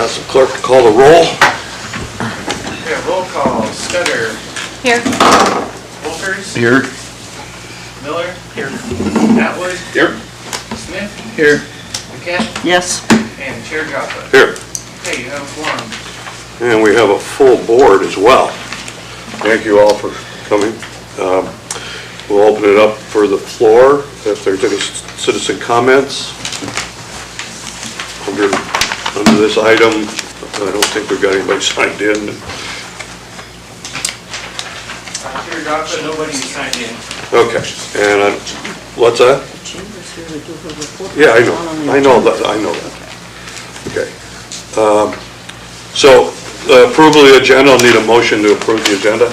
Ask the clerk to call the roll. Yeah, roll call. Scudder. Here. Wolfers. Here. Miller. Here. Atwood. Here. Smith. Here. McKett. Yes. And Chair Joppa. Here. Okay, you have a quorum. And we have a full board as well. Thank you all for coming. We'll open it up for the floor. If there's any citizen comments under this item, I don't think we've got anybody signed in. Chair Joppa, nobody signed in. Okay, and what's that? Chamber's here to do her report. Yeah, I know that. Okay. So, approval of the agenda, I'll need a motion to approve the agenda.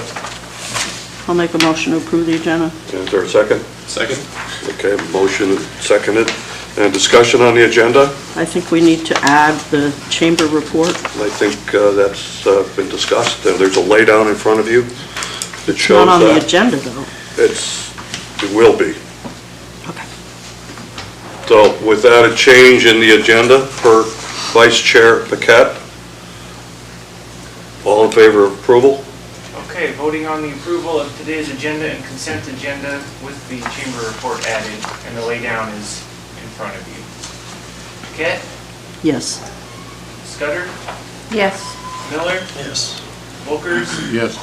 I'll make a motion to approve the agenda. Is there a second? Second. Okay, motion seconded. And discussion on the agenda? I think we need to add the chamber report. I think that's been discussed. There's a laydown in front of you that It's shows not on the that. agenda, though. It will be. Okay. So with that, a change in the agenda for Vice Chair PACAB. All in favor of approval? Okay, voting on the approval of today's agenda and consent agenda with the chamber report added, and the laydown is in front of you. McKett. Yes. Scudder. Yes. Miller. Yes. Wolkers. Yes.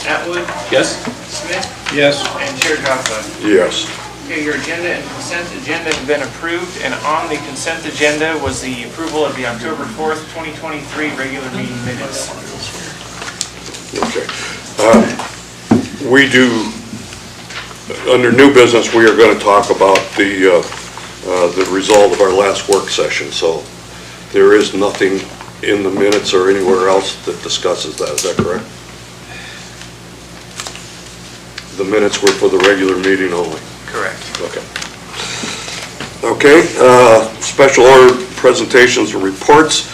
Atwood. Yes. Smith. Yes. And Chair Joppa. Yes. Okay, your agenda and consent agenda have been approved, and on the consent agenda was the approval of the October 4th, 2023 regular meeting minutes. Okay. We do, under new business, we are going to talk about the result of our last work session. So there is nothing in the minutes or anywhere else that discusses that. Is that correct? The minutes were for the regular meeting only. Correct. Okay. Okay, special order presentations and reports.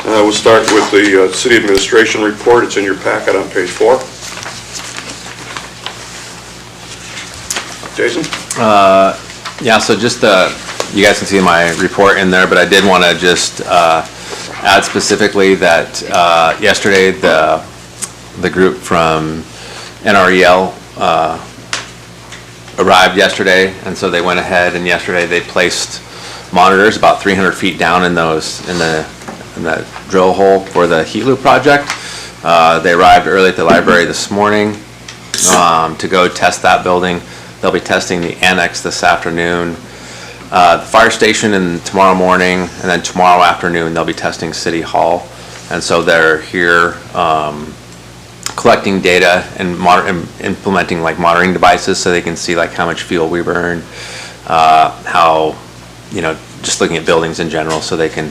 We'll start with the city administration report. It's in your packet on page 4. Jason? Yeah, so just you guys can see my report in there, but I did want to just add specifically that yesterday the group from NREL arrived yesterday, and so they went ahead and yesterday they placed monitors about 300 feet down in the drill hole for the heat loop project. They arrived early at the library this morning to go test that building. They'll be testing the annex this afternoon, the fire station tomorrow morning, and then tomorrow afternoon they'll be testing City Hall. And so they're here collecting data and implementing like monitoring devices so they can see like how much fuel we burn, how, just looking at buildings in general so they can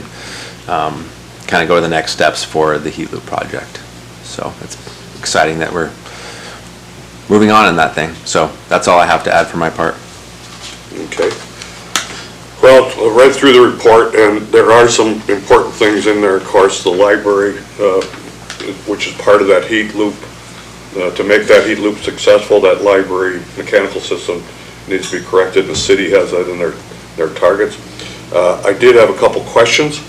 kind of go to the next steps for the heat loop project. So it's exciting that we're moving on in that thing. So that's all I have to add for my part. Okay. Well, I read through the report, and there are some important things in there. Of course, the library, which is part of that heat loop. To make that heat loop successful, that library mechanical system needs to be corrected. The city has that in their targets. I did have a couple questions.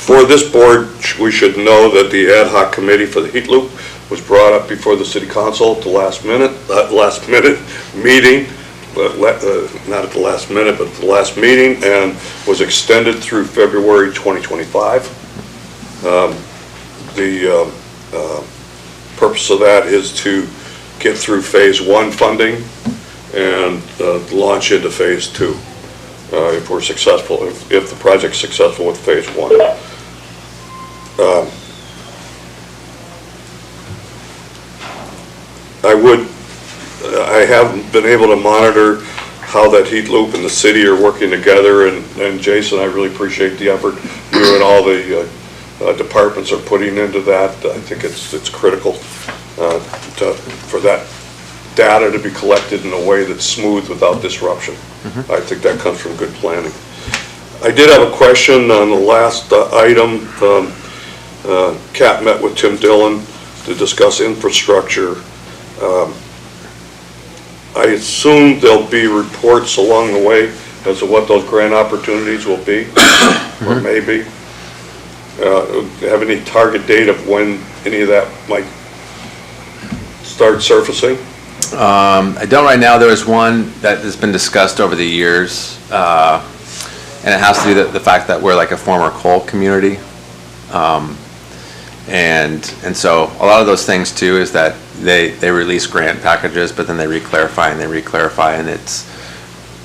For this board, we should know that the ad hoc committee for the heat loop was brought up before the city council at the last minute meeting, not at the last minute, but at the last meeting, and was extended through February 2025. The purpose of that is to get through phase 1 funding and launch into phase 2. If we're successful, if the project's successful with phase 1. I haven't been able to monitor how that heat loop and the city are working together, and Jason, I really appreciate the effort you and all the departments are putting into that. I think it's critical for that data to be collected in a way that's smooth without disruption. Mm-hmm. I think that comes from good planning. I did have a question on the last item. Kat met with Tim Dillon to discuss infrastructure. I assume there'll be reports along the way as to what those grant opportunities will be, or may be. Have any target date of when any of that might start surfacing? I don't right now. There was one that has been discussed over the years, and it has to do with the fact that we're like a former coal community. And so a lot of those things too is that they release grant packages, but then they re-clarify and they re-clarify, and it's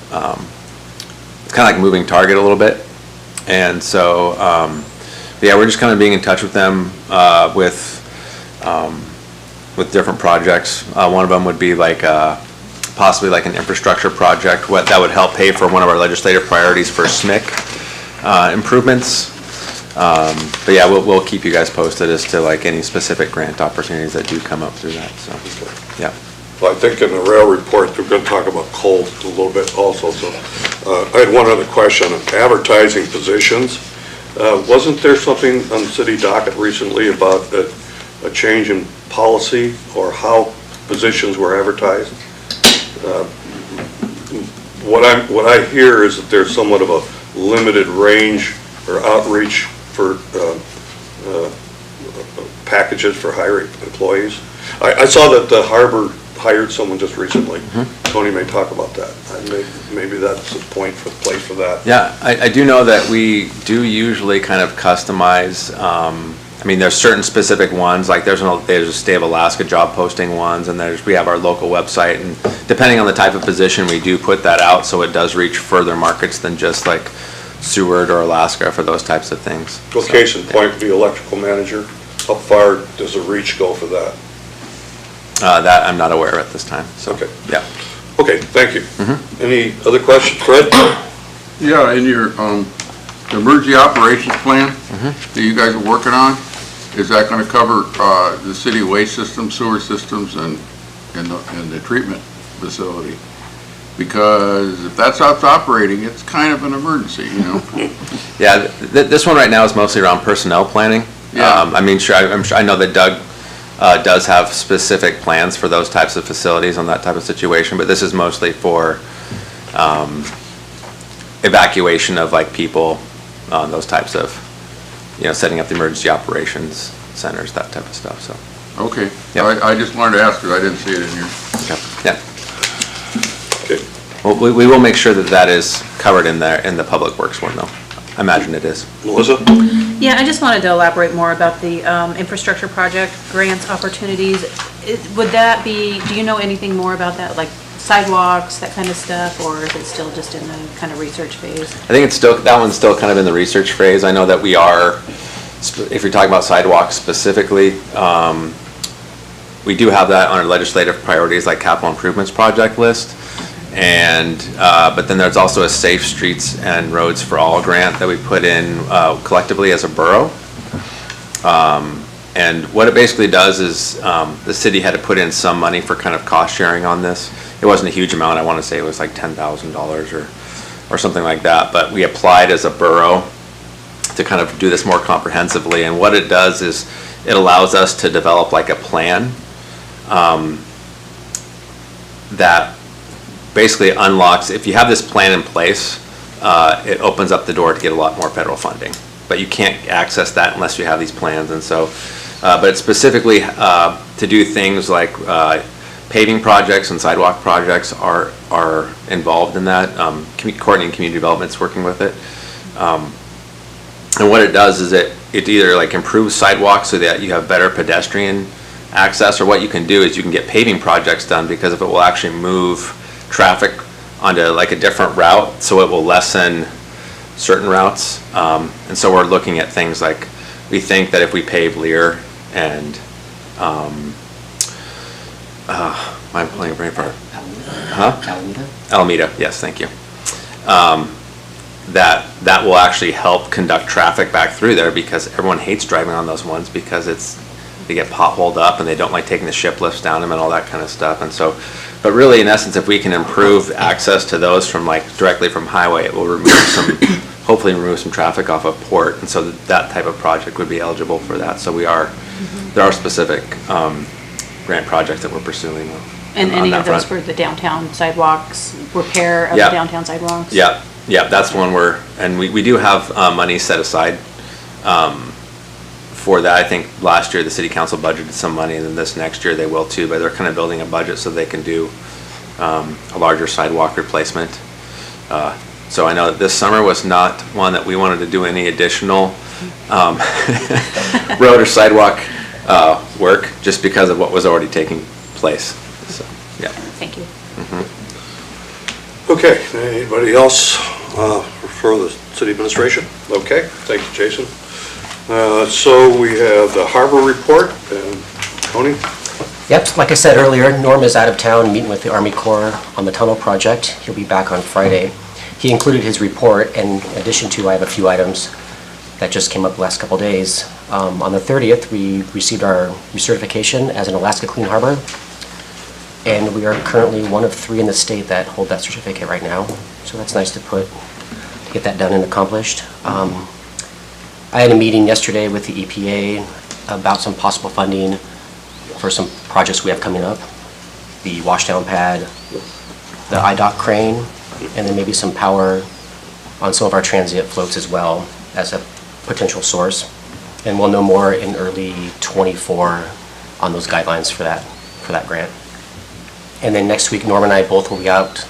kind of like moving target a little bit. And so, yeah, we're just kind of being in touch with them with different projects. One of them would be like possibly like an infrastructure project that would help pay for one of our legislative priorities for SMIC improvements. But yeah, we'll keep you guys posted as to like any specific grant opportunities that do come up through that. So, yeah. Well, I think in the rail report, we're going to talk about coal a little bit also. So I had one other question on advertising positions. Wasn't there something on the city docket recently about a change in policy or how positions were advertised? What I hear is that there's somewhat of a limited range or outreach for packages for hiring employees. I saw that the harbor hired someone just recently. Tony may talk about that. Maybe that's the place for that. Yeah, I do know that we do usually kind of customize. I mean, there's certain specific ones, like there's a State of Alaska job posting ones, and we have our local website, and depending on the type of position, we do put that out so it does reach further markets than just like Seward or Alaska for those types of things. Well, case in point, the electrical manager, how far does the reach go for that? That I'm not aware of at this time. So, okay. Yeah. Okay, thank you. Any other questions, Fred? Yeah, in your emergency operations plan that you guys are working on, is that going to cover the city waste system, sewer systems, and the treatment facility? Because if that stops operating, it's kind of an emergency, you know? Yeah, this one right now is mostly around personnel planning. Yeah. I mean, I know that Doug does have specific plans for those types of facilities on that type of situation, but this is mostly for evacuation of like people, those types of, setting up the emergency operations centers, that type of stuff. So. Okay. Yep. I just wanted to ask because I didn't see it in here. Yeah. Okay. Well, we will make sure that is covered in the public works one, though. I imagine it is. Melissa? Yeah, I just wanted to elaborate more about the infrastructure project grants opportunities. Would that be, do you know anything more about that, like sidewalks, that kind of stuff, or is it still just in the kind of research phase? I think that one's still kind of in the research phase. I know that we are, if you're talking about sidewalks specifically, we do have that on our legislative priorities, like capital improvements project list. And but then there's also a Safe Streets and Roads for All grant that we put in collectively as a borough. And what it basically does is the city had to put in some money for kind of cost sharing on this. It wasn't a huge amount. I want to say it was like $10,000 or something like that. But we applied as a borough to kind of do this more comprehensively. And what it does is it allows us to develop like a plan that basically unlocks, if you have this plan in place, it opens up the door to get a lot more federal funding. But you can't access that unless you have these plans. And so, but it's specifically to do things like paving projects and sidewalk projects are involved in that. Courtney and Community Development's working with it. And what it does is it either like improves sidewalks so that you have better pedestrian access, or what you can do is you can get paving projects done, because if it will actually move traffic onto like a different route, so it will lessen certain routes. And so we're looking at things like, we think that if we pave Lear and I'm pulling a brain fart. Alameda, yes, thank you. That will actually help conduct traffic back through there, because everyone hates driving on those ones because they get potholed up and they don't like taking the ship lifts down them and all that kind of stuff. And so, but really in essence, if we can improve access to those from like directly from highway, it will remove hopefully remove some traffic off of Port. And so that type of project would be eligible for that. So there are specific grant projects that we're pursuing. And on any that of those front. for the downtown sidewalks, repair of the Yeah. downtown sidewalks? Yeah, yeah, that's one and we do have money set aside for that. I think last year the city council budgeted some money, and then this next year they will too, but they're kind of building a budget so they can do a larger sidewalk replacement. So I know that this summer was not one that we wanted to do any additional road or sidewalk work, just because of what was already taking place, so, yeah. Thank you. Okay, anybody else for the city administration? Okay, thank you, Jason. So we have the harbor report, and Tony? Yep, like I said earlier, Norm is out of town meeting with the Army Corps on the tunnel project. He'll be back on Friday. He included his report, and in addition to, I have a few items that just came up the last couple days. On the 30th, we received our recertification as an Alaska Clean Harbor, and we are currently one of 3 in the state that hold that certificate right now. So that's nice to get that done and accomplished. I had a meeting yesterday with the EPA about some possible funding for some projects we have coming up. The washdown pad, the IDOC crane, and then maybe some power on some of our transient floats as well as a potential source. And we'll know more in early '24 on those guidelines for that grant. And then next week, Norm and I both will be out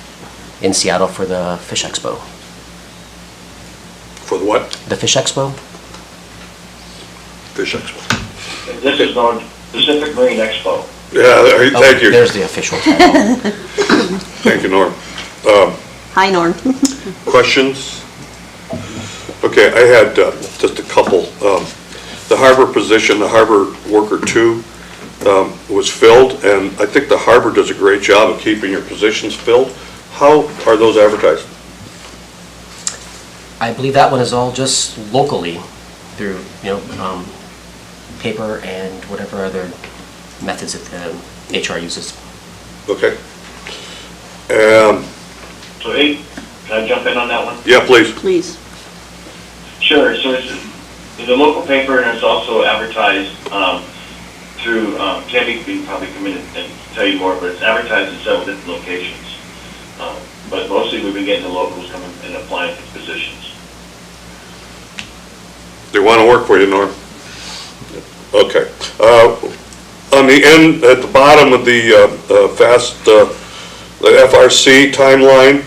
in Seattle for the Fish Expo. For the what? The Fish Expo? Fish Expo. This is on Pacific Marine Expo. Yeah, thank you. There's the official title. Thank you, Norm. Hi, Norm. Questions? Okay, I had just a couple. The harbor position, the harbor worker 2, was filled, and I think the harbor does a great job of keeping your positions filled. How are those advertised? I believe that one is all just locally through, paper and whatever other methods that the HR uses. Okay. So, hey, can I jump in on that one? Yeah, please. Please. Sure, so it's a local paper, and it's also advertised through, Tammy can probably come in and tell you more, but it's advertised in several different locations. But mostly we've been getting the locals coming and applying for positions. They want to work for you, Norm. Okay. On the end, at the bottom of the the FRC timeline,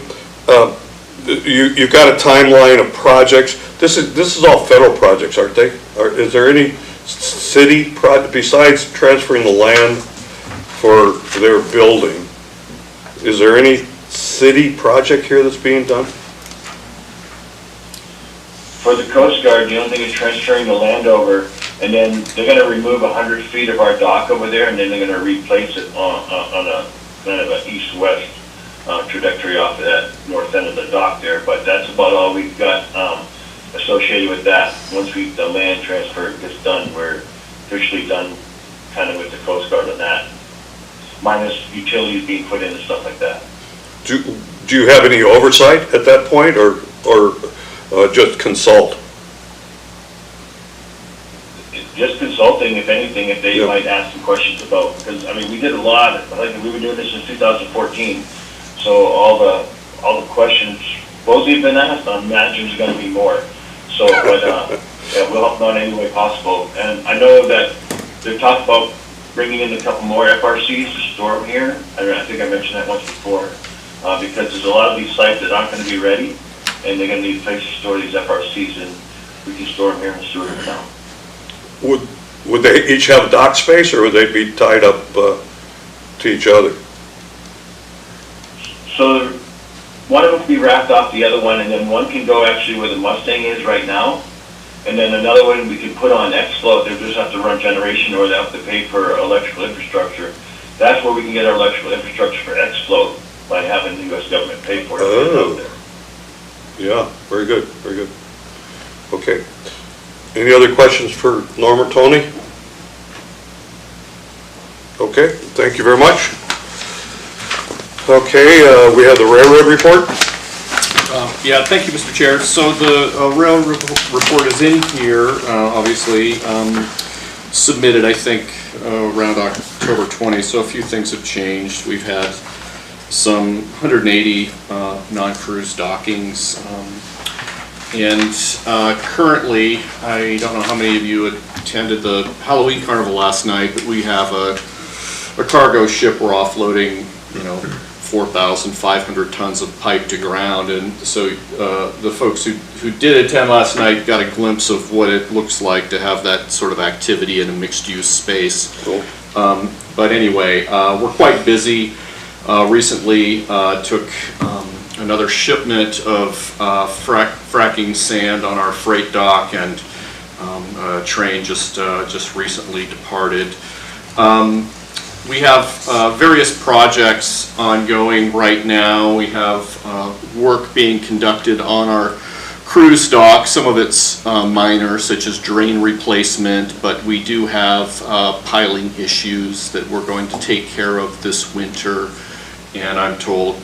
you've got a timeline of projects. This is all federal projects, aren't they? Is there any city project besides transferring the land for their building? Is there any city project here that's being done? For the Coast Guard, the only thing is transferring the land over, and then they're gonna remove 100 feet of our dock over there, and then they're gonna replace it on a kind of an east-west trajectory off of that north end of the dock there. But that's about all we've got associated with that. Once the land transfer gets done, we're officially done kind of with the Coast Guard on that, minus utilities being put in and stuff like that. Do you have any oversight at that point, or just consult? Just consulting, if anything, if they Yeah. might ask some questions about, because, I mean, we did a lot, like, we've been doing this since 2014, so all the questions, those have been asked, I imagine there's gonna be more. So, but, yeah, we'll help them out any way possible. And I know that they've talked about bringing in a couple more FRCs to store them here. I think I mentioned that once before, because there's a lot of these sites that aren't gonna be ready, and they're gonna need a place to store these FRCs, and we can store them here in Seward now. Would they each have dock space, or would they be tied up to each other? So one of them can be wrapped off the other one, and then one can go actually where the Mustang is right now, and then another one we can put on X-Float. They just have to run generation, or they have to pay for electrical infrastructure. That's where we can get our electrical infrastructure for X-Float, by having the U.S. government pay for it. Oh. Out there. Yeah, very good, very good. Okay. Any other questions for Norm or Tony? Okay, thank you very much. Okay, we have the railroad report. Yeah, thank you, Mr. Chair. So the railroad report is in here, obviously, submitted, I think, around October 20th. 2020, so a few things have changed. We've had some 180 non-cruise dockings. And currently, I don't know how many of you attended the Halloween Carnival last night, but we have a cargo ship we're offloading, 4,500 tons of pipe to ground. And so the folks who did attend last night got a glimpse of what it looks like to have that sort of activity in a mixed-use space. Cool. But anyway, we're quite busy. Recently took another shipment of fracking sand on our freight dock, and a train just recently departed. We have various projects ongoing right now. We have work being conducted on our cruise dock. Some of it's minor, such as drain replacement, but we do have piling issues that we're going to take care of this winter, and I'm told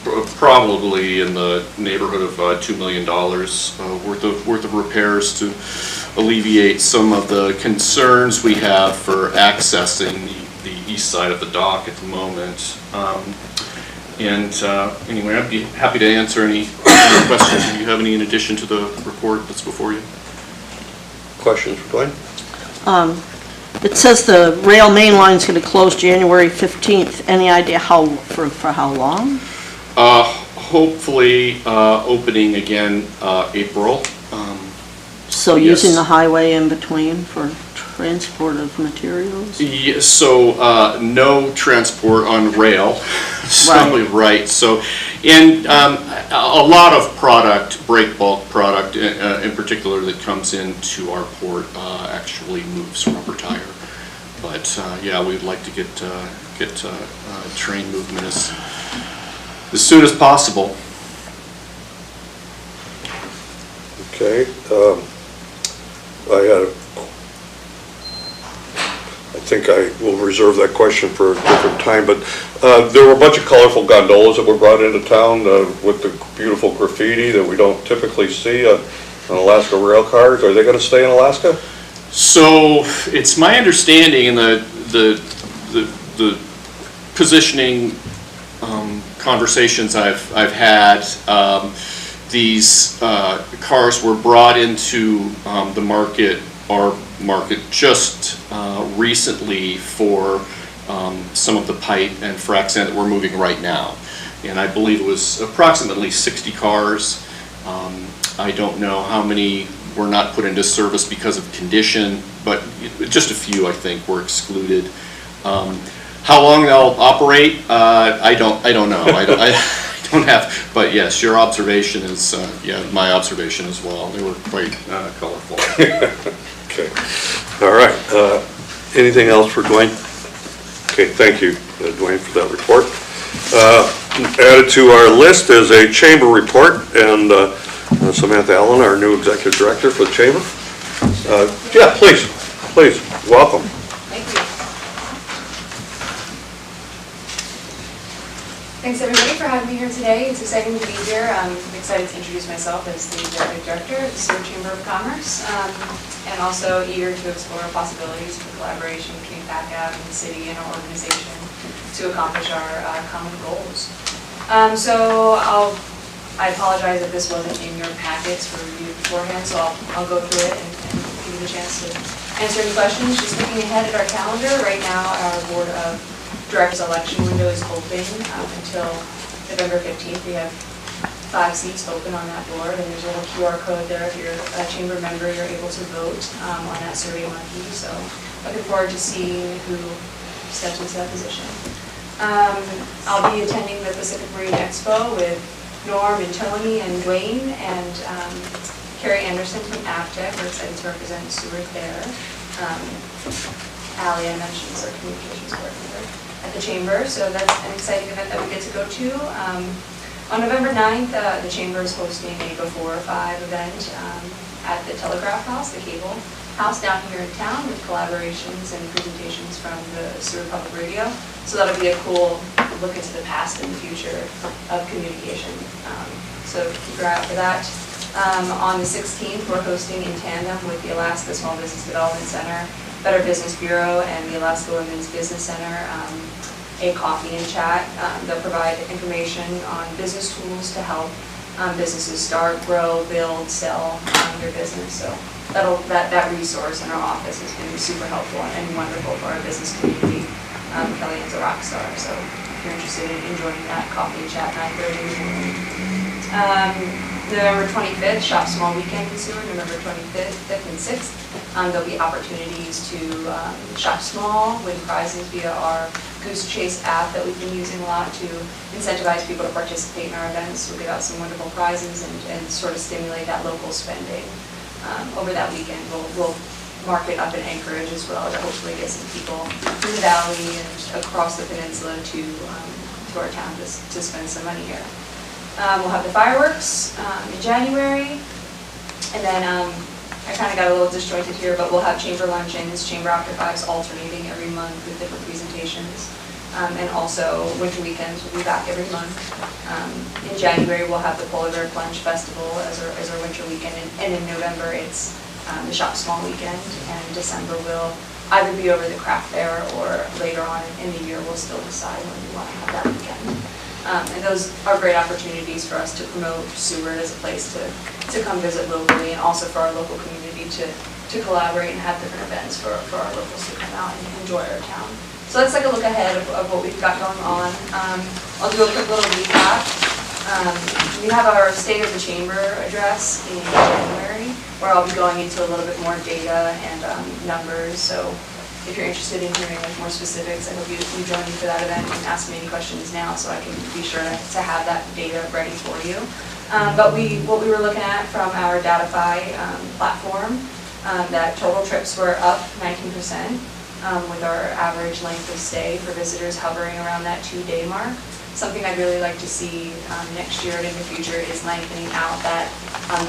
probably in the neighborhood of $2 million worth of repairs to alleviate some of the concerns we have for accessing the east side of the dock at the moment. Anyway, I'd be happy to answer any questions. Do you have any in addition to the report that's before you? Questions for Dwayne? It says the rail main line's going to close January 15th. Any idea for how long? Hopefully opening again April. So yes. using the highway in between for transport of materials? Yeah, so no transport on rail. Right. So, and a lot of product, break bulk product in particular that comes into our port actually moves rubber tire. But yeah, we'd like to get train movement as soon as possible. Okay. I think I will reserve that question for a different time, but there were a bunch of colorful gondolas that were brought into town with the beautiful graffiti that we don't typically see on Alaska rail cars. Are they going to stay in Alaska? So it's my understanding in the positioning conversations I've had, these cars were brought into the market, our market, just recently for some of the pipe and frac sand that we're moving right now. And I believe it was approximately 60 cars. I don't know how many were not put into service because of condition, but just a few, I think, were excluded. How long they'll operate, I don't know. I don't have, but yes, your observation is, yeah, my observation as well. They were quite colorful. Okay. All right. Anything else for Dwayne? Okay, thank you, Dwayne, for that report. Added to our list is a chamber report, and Samantha Allen, our new executive director for the chamber. Yeah, please, welcome. Thank you. Thanks everybody for having me here today. It's exciting to be here. I'm excited to introduce myself as the executive director of the Seward Chamber of Commerce, and also eager to explore possibilities for collaboration between PACAB and the city and our organization to accomplish our common goals. I apologize if this wasn't in your packets for review beforehand, so I'll go through it and give you the chance to answer any questions. Just looking ahead at our calendar, right now our Board of Directors election window is open until November 15th. We have 5 seats open on that board, and there's a little QR code there. If you're a chamber member, you're able to vote on that survey monkey. So looking forward to seeing who steps into that position. I'll be attending the Pacific Marine Expo with Norm and Tony and Dwayne and Carrie Anderson from APTEC. We're excited to represent Seward there. Allie, I mentioned, is our communications coordinator at the chamber, so that's an exciting event that we get to go to. On November 9th, the chamber is hosting a Before 5 event at the Telegraph House, the cable house down here in town, with collaborations and presentations from the Seward Public Radio. So that'll be a cool look into the past and the future of communication. So keep your eye out for that. On the 16th, we're hosting in tandem with the Alaska Small Business Development Center Better Business Bureau and the Alaska Women's Business Center a coffee and chat. They'll provide information on business tools to help businesses start, grow, build, sell their business. So that resource in our office has been super helpful and wonderful for our business community. Kellyanne's a rock star, so if you're interested in joining that coffee and chat 9:30 in the morning. November 25th, Shop Small Weekend in Seward, November 25th and 6th. There'll be opportunities to shop small, win prizes via our Goose Chase app that we've been using a lot to incentivize people to participate in our events. We'll give out some wonderful prizes and sort of stimulate that local spending. Over that weekend, we'll market up in Anchorage as well to hopefully get some people from the valley and across the peninsula to our town to spend some money here. We'll have the fireworks in January, and then I kind of got a little disjointed here, but we'll have chamber luncheons, chamber after fives alternating every month with different presentations, and also winter weekends will be back every month. In January we'll have the Polar Bear Plunge Festival as our winter weekend, and in November it's the Shop Small Weekend, and in December we'll either be over the craft fair or later on in the year we'll still decide when we want to have that weekend. And those are great opportunities for us to promote Seward as a place to come visit locally, and also for our local community to collaborate and have different events for our locals to come out and enjoy our town. So that's like a look ahead of what we've got going on. I'll do a quick little recap. We have our State of the Chamber address in January, where I'll be going into a little bit more data and numbers. So if you're interested in hearing like more specifics, I hope you join me for that event and ask me any questions now so I can be sure to have that data ready for you. But what we were looking at from our Datify platform, that total trips were up 19%, with our average length of stay for visitors hovering around that 2-day mark. Something I'd really like to see next year and in the future is lengthening out that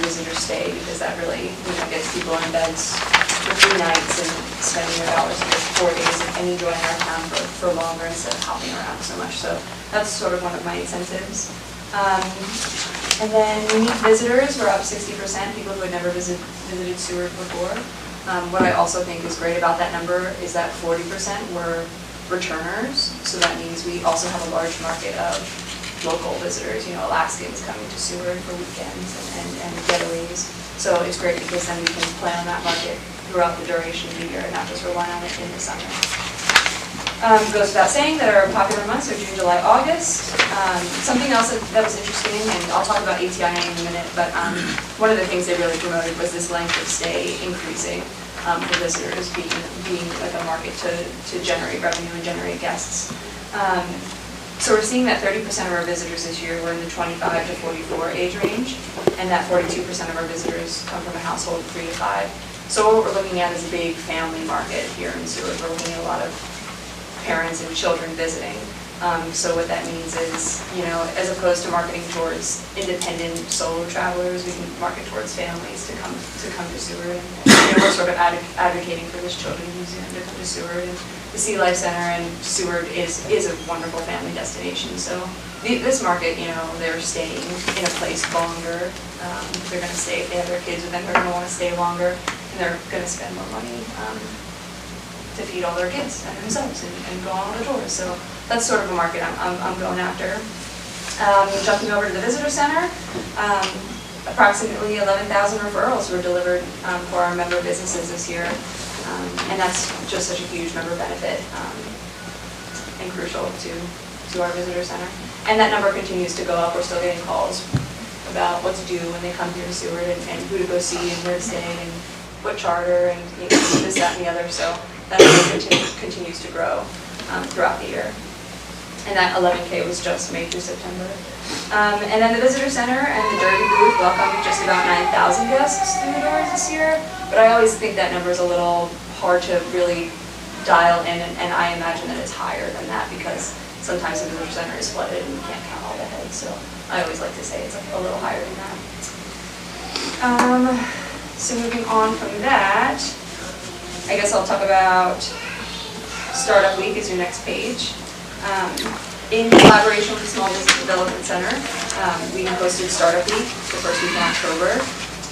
visitor stay, because that really gets people in beds for 3 nights and spending their dollars for 4 days and enjoying our town for longer instead of hopping around so much. So that's sort of one of my incentives. And then unique visitors were up 60%, people who had never visited Seward before. What I also think is great about that number is that 40% were returners, so that means we also have a large market of local visitors, Alaskans coming to Seward for weekends and getaways. So it's great because then we can plan on that market throughout the duration of the year and not just rely on it in the summer. Goes without saying that our popular months are June, July, August. Something else that was interesting, and I'll talk about ATIA in a minute, but one of the things they really promoted was this length of stay increasing for visitors, being like a market to generate revenue and generate guests. So we're seeing that 30% of our visitors this year were in the 25 to 44 age range, and that 42% of our visitors come from a household of 3 to 5. So what we're looking at is a big family market here in Seward. We're looking at a lot of parents and children visiting. So what that means is, as opposed to marketing towards independent solo travelers, we can market towards families to come to Seward. And we're sort of advocating for this Children's Museum to come to Seward, and the Sea Life Center, and Seward is a wonderful family destination. So this market, they're staying in a place longer. They're going to stay, if they have their kids with them, they're going to want to stay longer, and they're going to spend more money to feed all their kids and themselves and go on all the tours. So that's sort of a market I'm going after. Jumping over to the visitor center, approximately 11,000 referrals were delivered for our member businesses this year, and that's just such a huge member benefit and crucial to our visitor center. And that number continues to go up. We're still getting calls about what to do when they come here to Seward, and who to go see and where to stay and what charter and this, that, and the other. So that continues to grow throughout the year. And that 11K was just May through September. And then the visitor center and the Derby booth welcomed just about 9,000 guests through the doors this year. But I always think that number is a little hard to really dial in, and I imagine that it's higher than that because sometimes the visitor center is flooded and you can't count all the heads. So I always like to say it's a little higher than that. So moving on from that, I guess I'll talk about Startup Week is your next page. In collaboration with the Small Business Development Center, we hosted Startup Week the first week in October,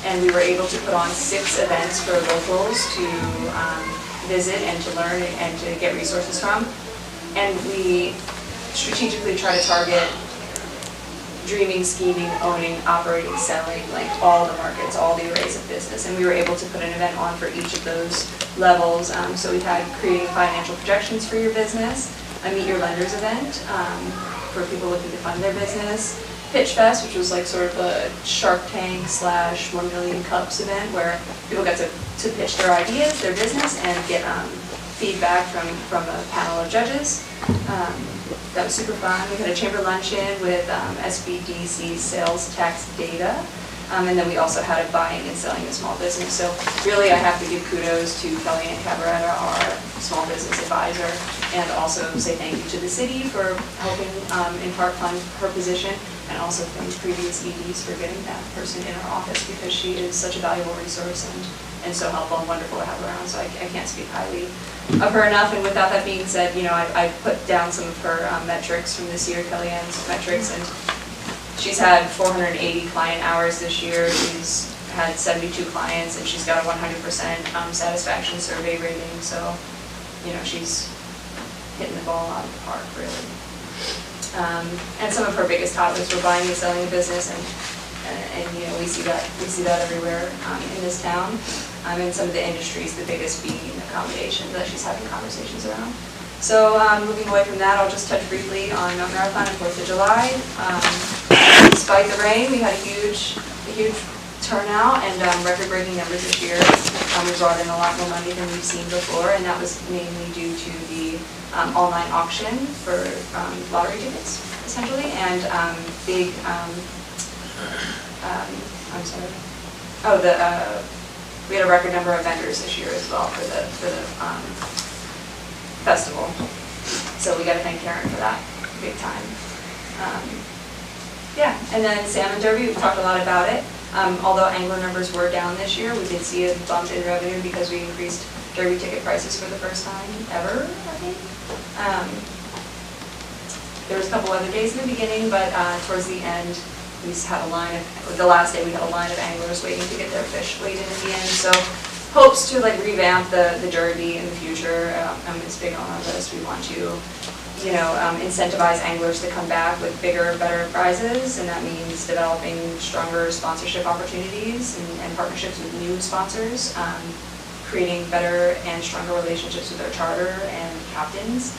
and we were able to put on 6 events for locals to visit and to learn and to get resources from. And we strategically try to target dreaming, scheming, owning, operating, selling, like all the markets, all the arrays of business. And we were able to put an event on for each of those levels. So we've had creating financial projections for your business, a Meet Your Lenders event for people looking to fund their business, Pitch Fest, which was like sort of a Shark Tank / 1 Million Cups event where people got to pitch their ideas, their business, and get feedback from a panel of judges. That was super fun. We had a chamber luncheon with SBDC sales tax data. And then we also had a buying and selling a small business. So really I have to give kudos to Kellyanne Cabaretta, our small business advisor, and also say thank you to the city for helping in part fund her position, and also thank previous EDs for getting that person in our office because she is such a valuable resource and so helpful and wonderful to have around. So I can't speak highly of her enough. And without that being said, I put down some of her metrics from this year, Kellyanne's metrics, and she's had 480 client hours this year. She's had 72 clients, and she's got a 100% satisfaction survey rating. So, she's hitting the ball out of the park, really. And some of her biggest topics were buying and selling a business, and we see that everywhere in this town. In some of the industries, the biggest being accommodation that she's having conversations around. So moving away from that, I'll just touch briefly on Mountain Marathon and 4th of July. Despite the rain, we had a huge turnout and record-breaking numbers this year. We brought in a lot more money than we've seen before, and that was mainly due to the online auction for lottery tickets, essentially, and big, I'm sorry. Oh, we had a record number of vendors this year as well for the festival. So we got to thank Karen for that, big time. Yeah, and then Salmon Derby, we've talked a lot about it. Although angler numbers were down this year, we did see a bump in revenue because we increased Derby ticket prices for the first time ever, I think. There was a couple other days in the beginning, but towards the end, we had the last day we had a line of anglers waiting to get their fish weighed in at the end. So hopes to revamp the Derby in the future. It's big on our list. We want to incentivize anglers to come back with bigger, better prizes, and that means developing stronger sponsorship opportunities and partnerships with new sponsors, creating better and stronger relationships with our charter and captains,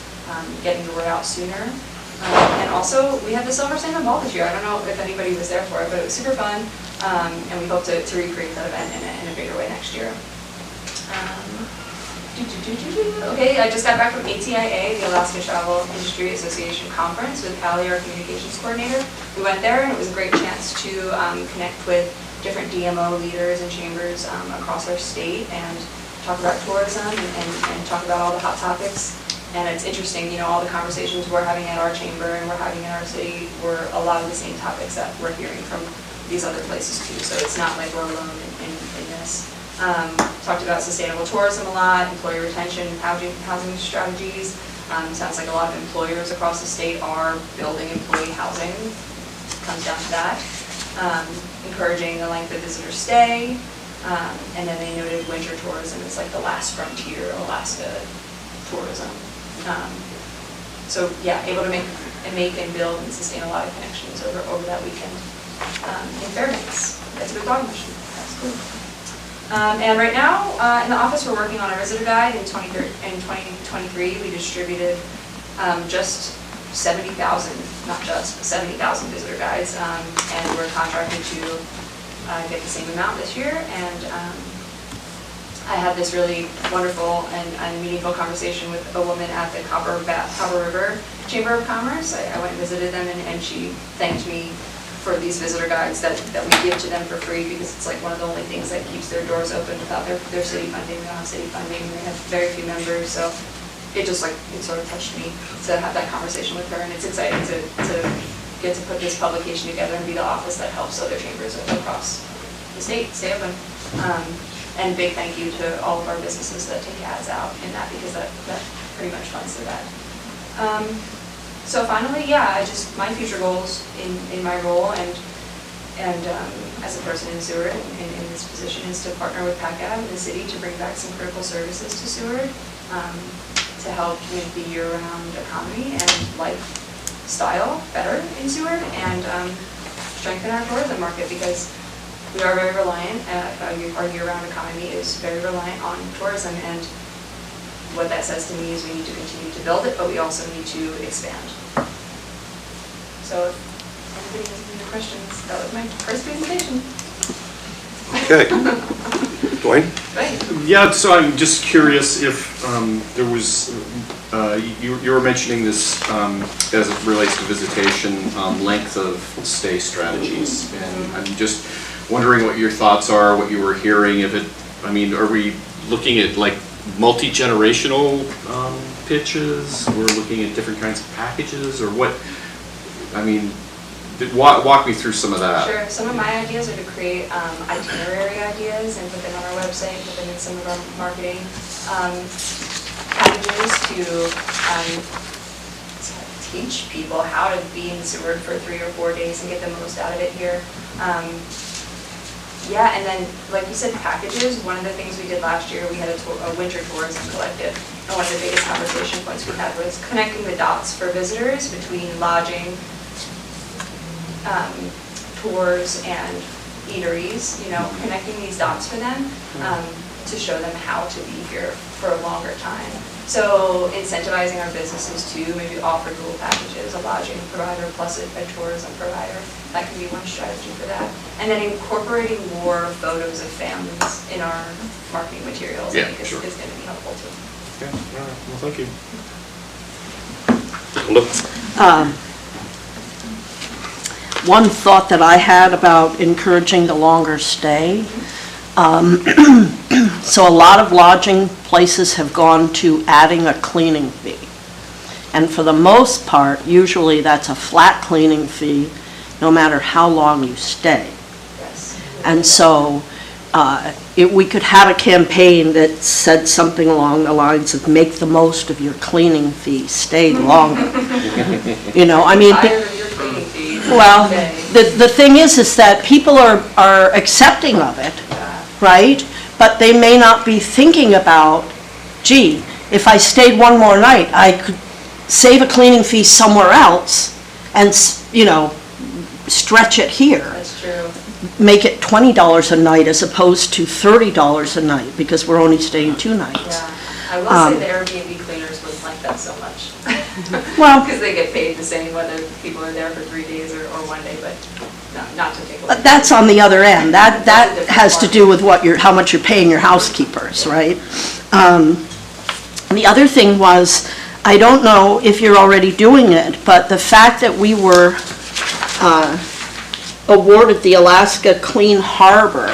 getting the word out sooner. And also, we had the Silver Salmon Ball this year. I don't know if anybody was there for it, but it was super fun, and we hope to recreate that event in a bigger way next year. Okay, I just got back from ATIA, the Alaska Travel Industry Association Conference with Callie, our communications coordinator. We went there, and it was a great chance to connect with different DMO leaders and chambers across our state and talk about tourism and talk about all the hot topics. And it's interesting, all the conversations we're having at our chamber and we're having in our city were a lot of the same topics that we're hearing from these other places too. So it's not like we're alone in this. Talked about sustainable tourism a lot, employee retention, housing strategies. Sounds like a lot of employers across the state are building employee housing. Comes down to that. Encouraging the length of visitor stay. And then they noted winter tourism is like the last frontier Alaska tourism. So yeah, able to make and build and sustain a lot of connections over that weekend in Fairbanks. That's a big dog mission. That's cool. And right now, in the office, we're working on a visitor guide. In 2023, we distributed just 70,000, not just, 70,000 visitor guides, and we're contracted to get the same amount this year. And I had this really wonderful and meaningful conversation with a woman at the Copper River Chamber of Commerce. I went and visited them, and she thanked me for these visitor guides that we give to them for free because it's like one of the only things that keeps their doors open without their city funding. They don't have city funding. They have very few members, so it just it sort of touched me to have that conversation with her, and it's exciting to get to put this publication together and be the office that helps other chambers across the state stay open. And big thank you to all of our businesses that take ads out in that because that pretty much funds their ad. So finally, yeah, my future goals in my role, and And as a person in Seward and in this position is to partner with PACAB and the city to bring back some critical services to Seward, to help make the year-round economy and lifestyle better in Seward, and strengthen our tourism market, because we are very reliant, our year-round economy is very reliant on tourism, and what that says to me is we need to continue to build it, but we also need to expand. So if anybody has any questions, that was my first presentation. Okay. Dwayne? Right. Yeah, so I'm just curious if there was, you were mentioning this as it relates to visitation, length of stay strategies. And I'm just wondering what your thoughts are, what you were hearing, if it, I mean, are we looking at like multi-generational pitches? We're looking at different kinds of packages, or what? I mean, walk me through some of that. Sure. Some of my ideas are to create itinerary ideas and put them on our website, put them in some of our marketing packages to teach people how to be in Seward for 3 or 4 days and get the most out of it here. Yeah, and then, like you said, packages. One of the things we did last year, we had a winter tourism collective, and one of the biggest conversation points we had was connecting the dots for visitors between lodging, tours, and eateries, you know, connecting these dots for them to show them how to be here for a longer time. So incentivizing our businesses to maybe offer dual packages, a lodging provider plus a tourism provider. That can be one strategy for that. And then incorporating more photos of families in our marketing materials, I think is going to be helpful too. Okay, all right, well, thank you. One thought that I had about encouraging the longer stay, so a lot of lodging places have gone to adding a cleaning fee. And for the most part, usually that's a flat cleaning fee, no matter how long you stay. Yes. And so we could have a campaign that said something along the lines of make the most of your cleaning fee, stay longer. You know, I mean, Higher your cleaning fee. well, Okay. the thing is that people are accepting of it, right? But they may not be thinking about, gee, if I stayed one more night, I could save a cleaning fee somewhere else and, you know, stretch it here. That's true. Make it $20 a night as opposed to $30 a night, because we're only staying 2 nights. Yeah. I will say the Airbnb cleaners wouldn't like that so much. Well, Because they get paid the same whether people are there for 3 days or 1 day, but not to take away. that's on the other end. That has to do with how much you're paying your housekeepers, right? The other thing was, I don't know if you're already doing it, but the fact that we were awarded the Alaska Clean Harbor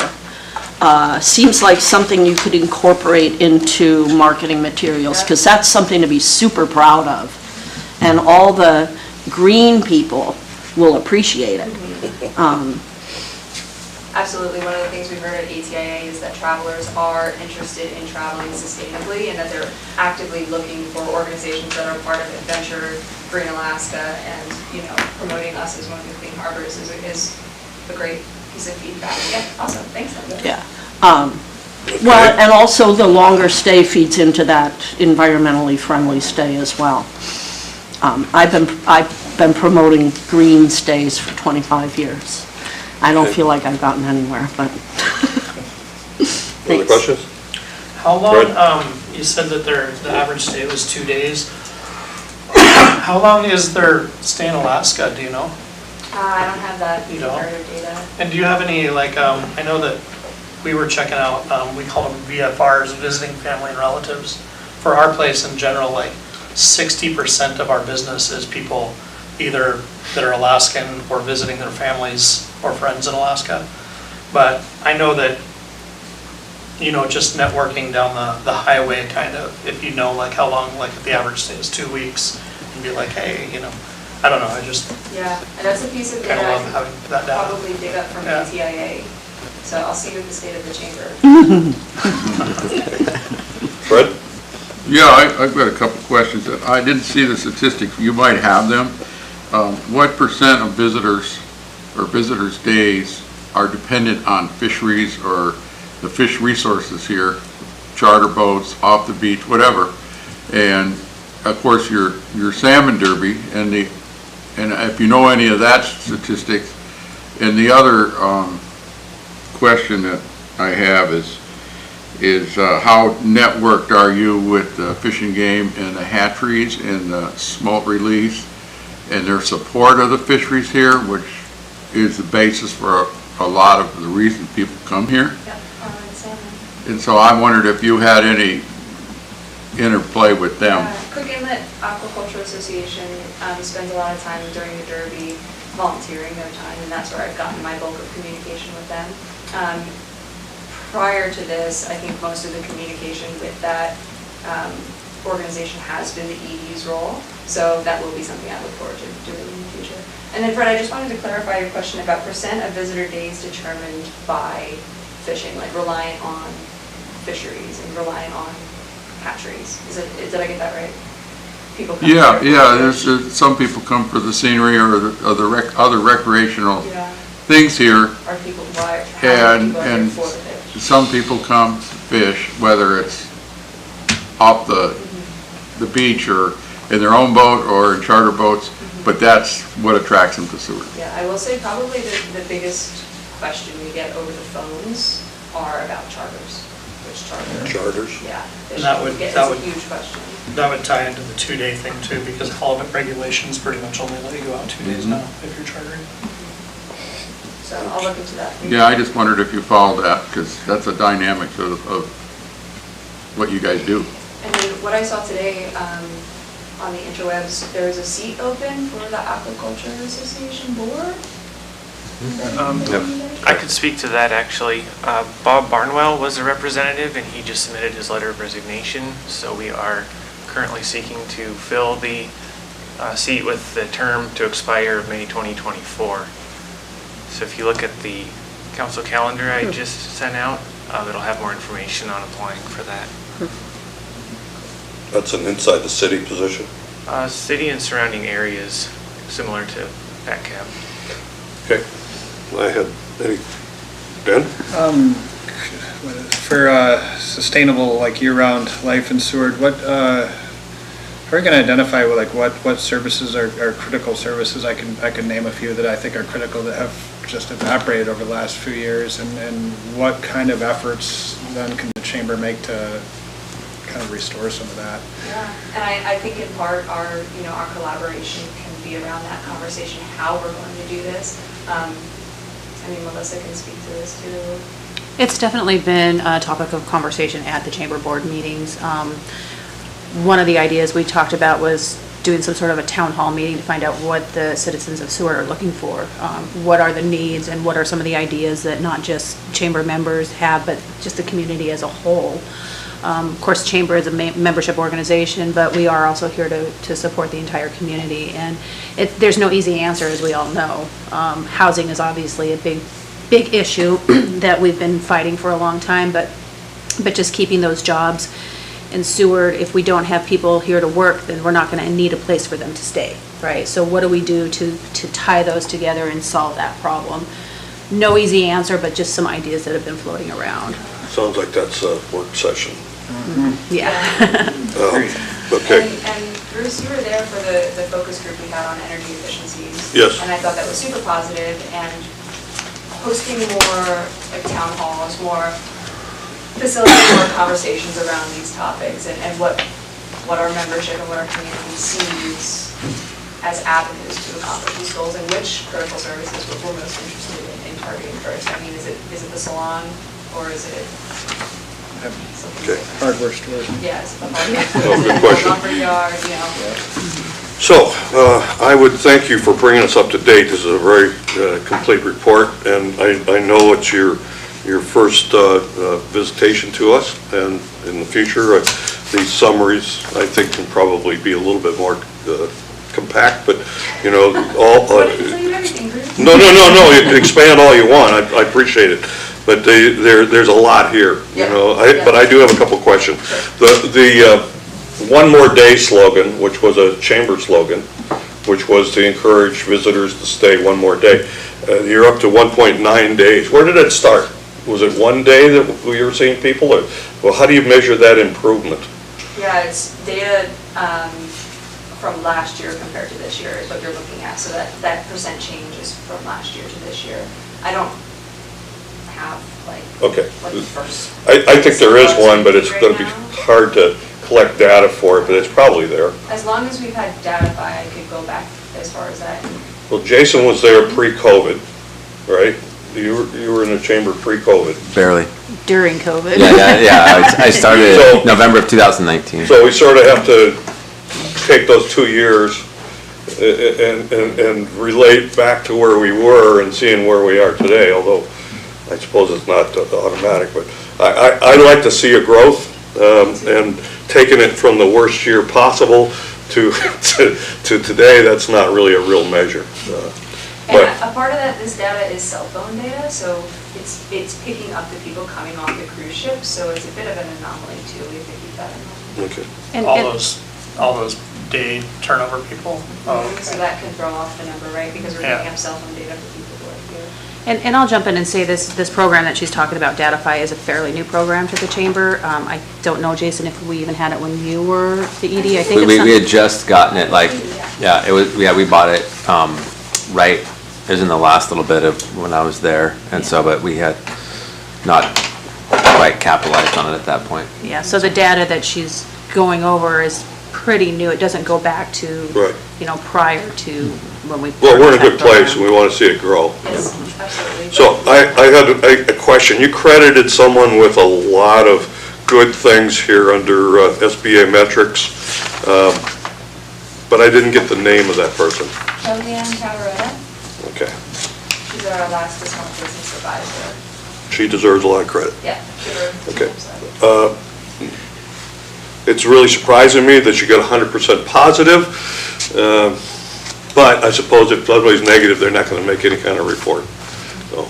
seems like something you could incorporate into marketing materials, because that's something to be super proud of. And all the green people will appreciate it. Absolutely. One of the things we've heard at ATIA is that travelers are interested in traveling sustainably, and that they're actively looking for organizations that are part of Adventure Green Alaska, and, you know, promoting us as one of the clean harbors is a great piece of feedback. Yeah, awesome. Thanks, Heather. Yeah. Well, and also the longer stay feeds into that environmentally friendly stay as well. I've been promoting green stays for 25 years. I don't feel like I've gotten anywhere, but Other thanks. questions? How Fred? long, you said that the average stay was 2 days. How long is their stay in Alaska, do you know? I don't have that You don't? comparative data. And do you have any, like, I know that we were checking out, we call them VFRs, visiting family and relatives. For our place in general, like 60% of our business is people either that are Alaskan or visiting their families or friends in Alaska. But I know that, you know, just networking down the highway, kind of, if you know like how long, like the average stay is 2 weeks, and be like, hey, you know, I don't know, I just Yeah, and that's a piece of kind data of I love could having that data. probably dig up from Yeah. ATIA. So I'll see you at the state of the chamber. Fred? Yeah, I've got a couple questions. I didn't see the statistics. You might have them. What % of visitors or visitors' days are dependent on fisheries or the fish resources here, charter boats, off the beach, whatever. And of course, your salmon derby and if you know any of that statistics. And the other question that I have is how networked are you with the Fish and Game and the hatcheries and the smolt release and their support of the fisheries here, which is the basis for a lot of the reason people come here? Yep, salmon. And so I wondered if you had any interplay with them. Cook Inlet Aquaculture Association spends a lot of time during the Derby volunteering their time, and that's where I've gotten my bulk of communication with them. Prior to this, I think most of the communication with that organization has been the ED's role, so that will be something I look forward to doing in the future. And then Fred, I just wanted to clarify your question about percent of visitor days determined by fishing, like reliant on fisheries and reliant on hatcheries. Did I get that right? People come Yeah, here yeah, for fish. there's some people come for the scenery or the other recreational Yeah. things here. Are people why? How many people are here And for the fish? some people come to fish, whether it's off the beach or in their own boat or in charter boats, but that's what attracts them to Seward. Yeah, I will say probably the biggest question we get over the phones are about charters. Which charter? Charters? Yeah. And that would- It's that a would- huge question. That would tie into the 2-day thing too, because halibut regulations pretty much only let you go out 2 days now if you're chartering. So I'll look into that. Yeah, I just wondered if you followed that, because that's a dynamic of what you guys do. And then what I saw today on the interwebs, there is a seat open for the Aquaculture Association board. I could speak to that, actually. Bob Barnwell was a representative, and he just submitted his letter of resignation, so we are currently seeking to fill the seat with the term to expire of May 2024. So if you look at the council calendar I just sent out, it'll have more information on applying for that. That's an inside the city position? City and surrounding areas, similar to PACAB. Okay. I had any, Ben? For sustainable, like year-round life in Seward, how are you going to identify what services are critical services? I can name a few that I think are critical that have just evaporated over the last few years, and what kind of efforts then can the chamber make to kind of restore some of that? Yeah, and I think in part our collaboration can be around that conversation, how we're going to do this. I mean, Melissa can speak to this too. It's definitely been a topic of conversation at the chamber board meetings. One of the ideas we talked about was doing some sort of a town hall meeting to find out what the citizens of Seward are looking for. What are the needs and what are some of the ideas that not just chamber members have, but just the community as a whole. Of course, chamber is a membership organization, but we are also here to support the entire community. And there's no easy answer, as we all know. Housing is obviously a big issue that we've been fighting for a long time, but just keeping those jobs in Seward, if we don't have people here to work, then we're not going to need a place for them to stay, right? So what do we do to tie those together and solve that problem? No easy answer, but just some ideas that have been floating around. Sounds like that's a work session. Yeah. Okay. And Bruce, you were there for the focus group we had on energy efficiencies. Yes. And I thought that was super positive, and hosting more like town halls, more facilitating more conversations around these topics and what our membership and what our community sees as avenues to accomplish these goals, and which critical services we're most interested in targeting first. I mean, is it the salon, or is it something Okay. different? Hardware stores. Yeah, is it the hardware? Oh, good question. Lumber yard, So, I would thank you for bringing us up to date. This is a very complete report, and I know it's your first visitation to us, and in the future, these summaries, I think, can probably be a little bit more compact, but, all... No, you can expand all you want, I appreciate it, but there's a lot here, but I do have a couple questions. The One More Day slogan, which was a chamber slogan, which was to encourage visitors to stay one more day. You're up to 1.9 days. Where did it start? Was it one day that we were seeing people? Or, well, how do you measure that improvement? Yeah, it's data from last year compared to this year is what you're looking at. So that percent change is from last year to this year. I don't have Okay. like the first. I think there is one, but it's right going to be now. hard to collect data for it, but it's probably there. As long as we've had data I could go back as far as that. Well, Jason was there pre-COVID, right? You were in the chamber pre-COVID. Barely. During COVID. Yeah, I started So- November of 2019. So we sort of have to take those 2 years and relate back to where we were and seeing where we are today, although I suppose it's not automatic, but I'd like to see a growth, and taking it from the worst year possible to today, that's not really a real measure. And But a part of that, this data is cell phone data, so it's picking up the people coming off the cruise ship, so it's a bit of an anomaly too. We have to keep that in mind. okay. And- All those day turnover people. Oh, So okay. that can throw off the number, right? Because we're Yeah. picking up cell phone data for people who are here. And I'll jump in and say this program that she's talking about, Datify, is a fairly new program to the chamber. I don't know, Jason, if we even had it when you were the ED. I think it's We not. had just gotten it, like, yeah, we bought it, right, it was in the last little bit of when I was there, and so, but we had not quite capitalized on it at that point. Yeah, so the data that she's going over is pretty new. It doesn't go back to, Right. prior to when we. Well, we're in a good started that place, and program. we want to see it grow. Yes, absolutely. So I had a question. You credited someone with a lot of good things here under SBA metrics, but I didn't get the name of that person. Kellyanne Cavaretta, Okay. she's our last small business advisor. She deserves a lot of credit. Yeah. she wrote- Okay. It's really surprising me that you got 100% positive, but I suppose if somebody's negative, they're not going to make any kind of report. So,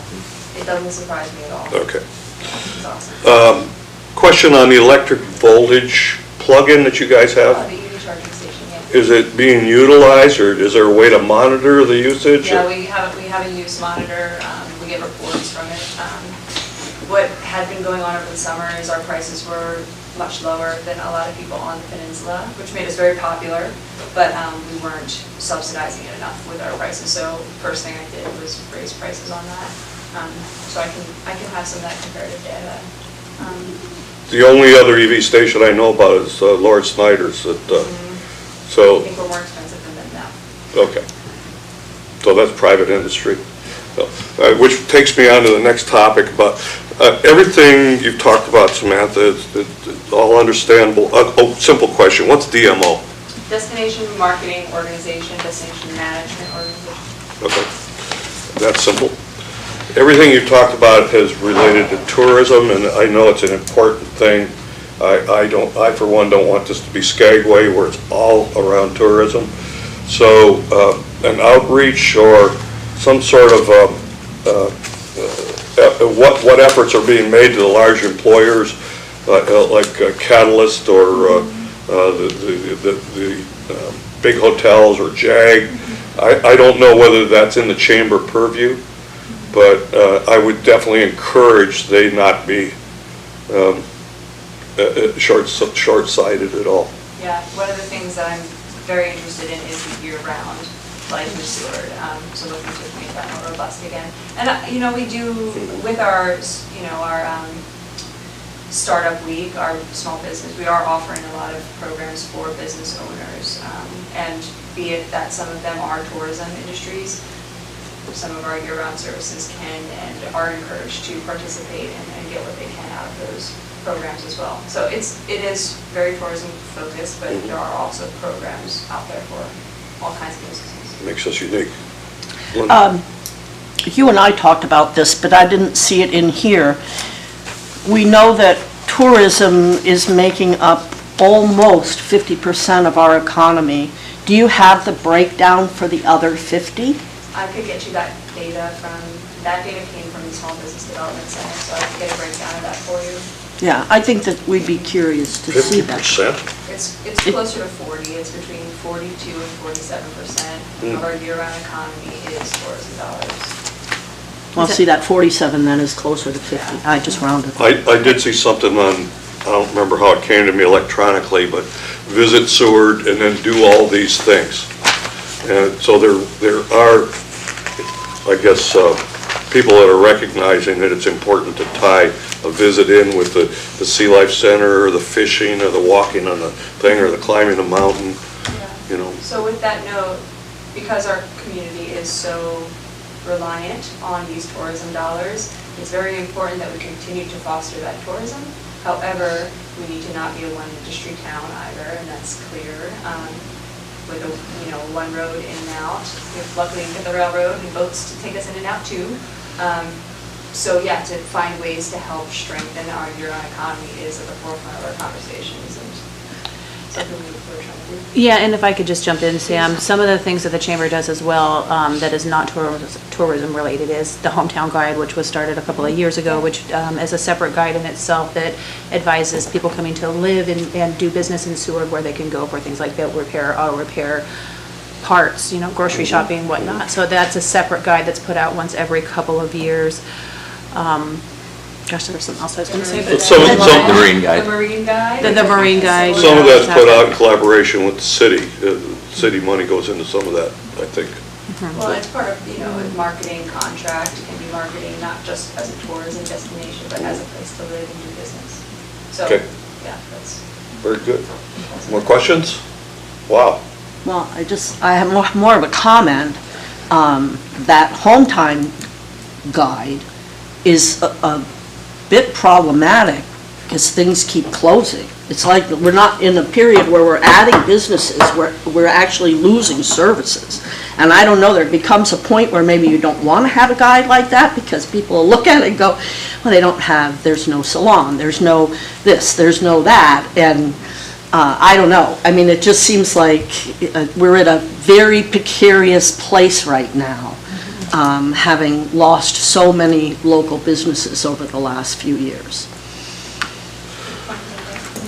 It doesn't surprise me at all. okay. It's awesome. Question on the electric voltage plug-in that you guys Oh, have. the EV charging station, yeah. Is it being utilized, or is there a way to monitor the usage? Yeah, we have a use monitor, we get reports from it. What had been going on over the summer is our prices were much lower than a lot of people on the peninsula, which made us very popular, but we weren't subsidizing it enough with our prices, so first thing I did was raise prices on that. So I can have some of that comparative data. The only other EV station I know about is Lord Snyder's. I So, think we're more expensive than them now. okay. So that's private industry. Which takes me on to the next topic, but everything you've talked about, Samantha, it's all understandable. Simple question, what's DMO? Destination Marketing Organization, Destination Management Organization. Okay, that's simple. Everything you've talked about has related to tourism, and I know it's an important thing. I for one don't want this to be Skagway where it's all around tourism. So an outreach or some sort of what efforts are being made to the large employers like Catalyst or the big hotels or JAG. I don't know whether that's in the chamber purview, but I would definitely encourage they not be short-sighted at all. Yeah, one of the things that I'm very interested in is the year-round life of Seward, so looking to make that more robust again. And, we do, with our startup week, our small business, we are offering a lot of programs for business owners, and be it that some of them are tourism industries, some of our year-round services can and are encouraged to participate and get what they can out of those programs as well. So it is very tourism focused, but there are also programs out there for all kinds of businesses. Makes us unique. You and I talked about this, but I didn't see it in here. We know that tourism is making up almost 50% of our economy. Do you have the breakdown for the other 50? I could get you that data came from the Small Business Development Center, so I could get a breakdown of that for you. Yeah, I think that we'd be curious to see that. 50%? It's closer to 40, it's between 42 and 47% of our year-round economy is tourism dollars. Well, see, that 47 then is closer to 50. I just rounded. I did see something on, I don't remember how it came to me electronically, but visit Seward and then do all these things. And so there are, I guess, people that are recognizing that it's important to tie a visit in with the Sea Life Center, or the fishing, or the walking on the thing, or the climbing the mountain, you know. So with that note, because our community is so reliant on these tourism dollars, it's very important that we continue to foster that tourism. However, we need to not be a one-industry town either, and that's clear. With a, one road in and out. Luckily, we get the railroad and boats to take us in and out too. So yeah, to find ways to help strengthen our year-round economy is at the forefront of our conversations and something we're trying to do. Yeah, and if I could just jump in, Sam, some of the things that the chamber does as well that is not tourism related is the Hometown Guide, which was started a couple of years ago, which is a separate guide in itself that advises people coming to live and do business in Seward where they can go for things like bill repair, auto repair, parts, grocery shopping, whatnot. So that's a separate guide that's put out once every couple of years. Gosh, there was something else I was going to say. But The Marine Guide. The Marine Guide? The Marine Guide. Some of yeah, that's put out in collaboration with the city. City money goes into some of that, I think. Well, it's part of, a marketing contract. It can be marketing not just as a tourism destination, but as a place to live and do business. So, Okay. yeah, that's. Very good. More questions? Wow. Well, I have more of a comment. That home time guide is a bit problematic because things keep closing. It's like we're not in a period where we're adding businesses, we're actually losing services. And I don't know, there becomes a point where maybe you don't want to have a guide like that because people will look at it and go, well, there's no salon, there's no this, there's no that, and I don't know. I mean, it just seems like we're at a very precarious place right now, having lost so many local businesses over the last few years.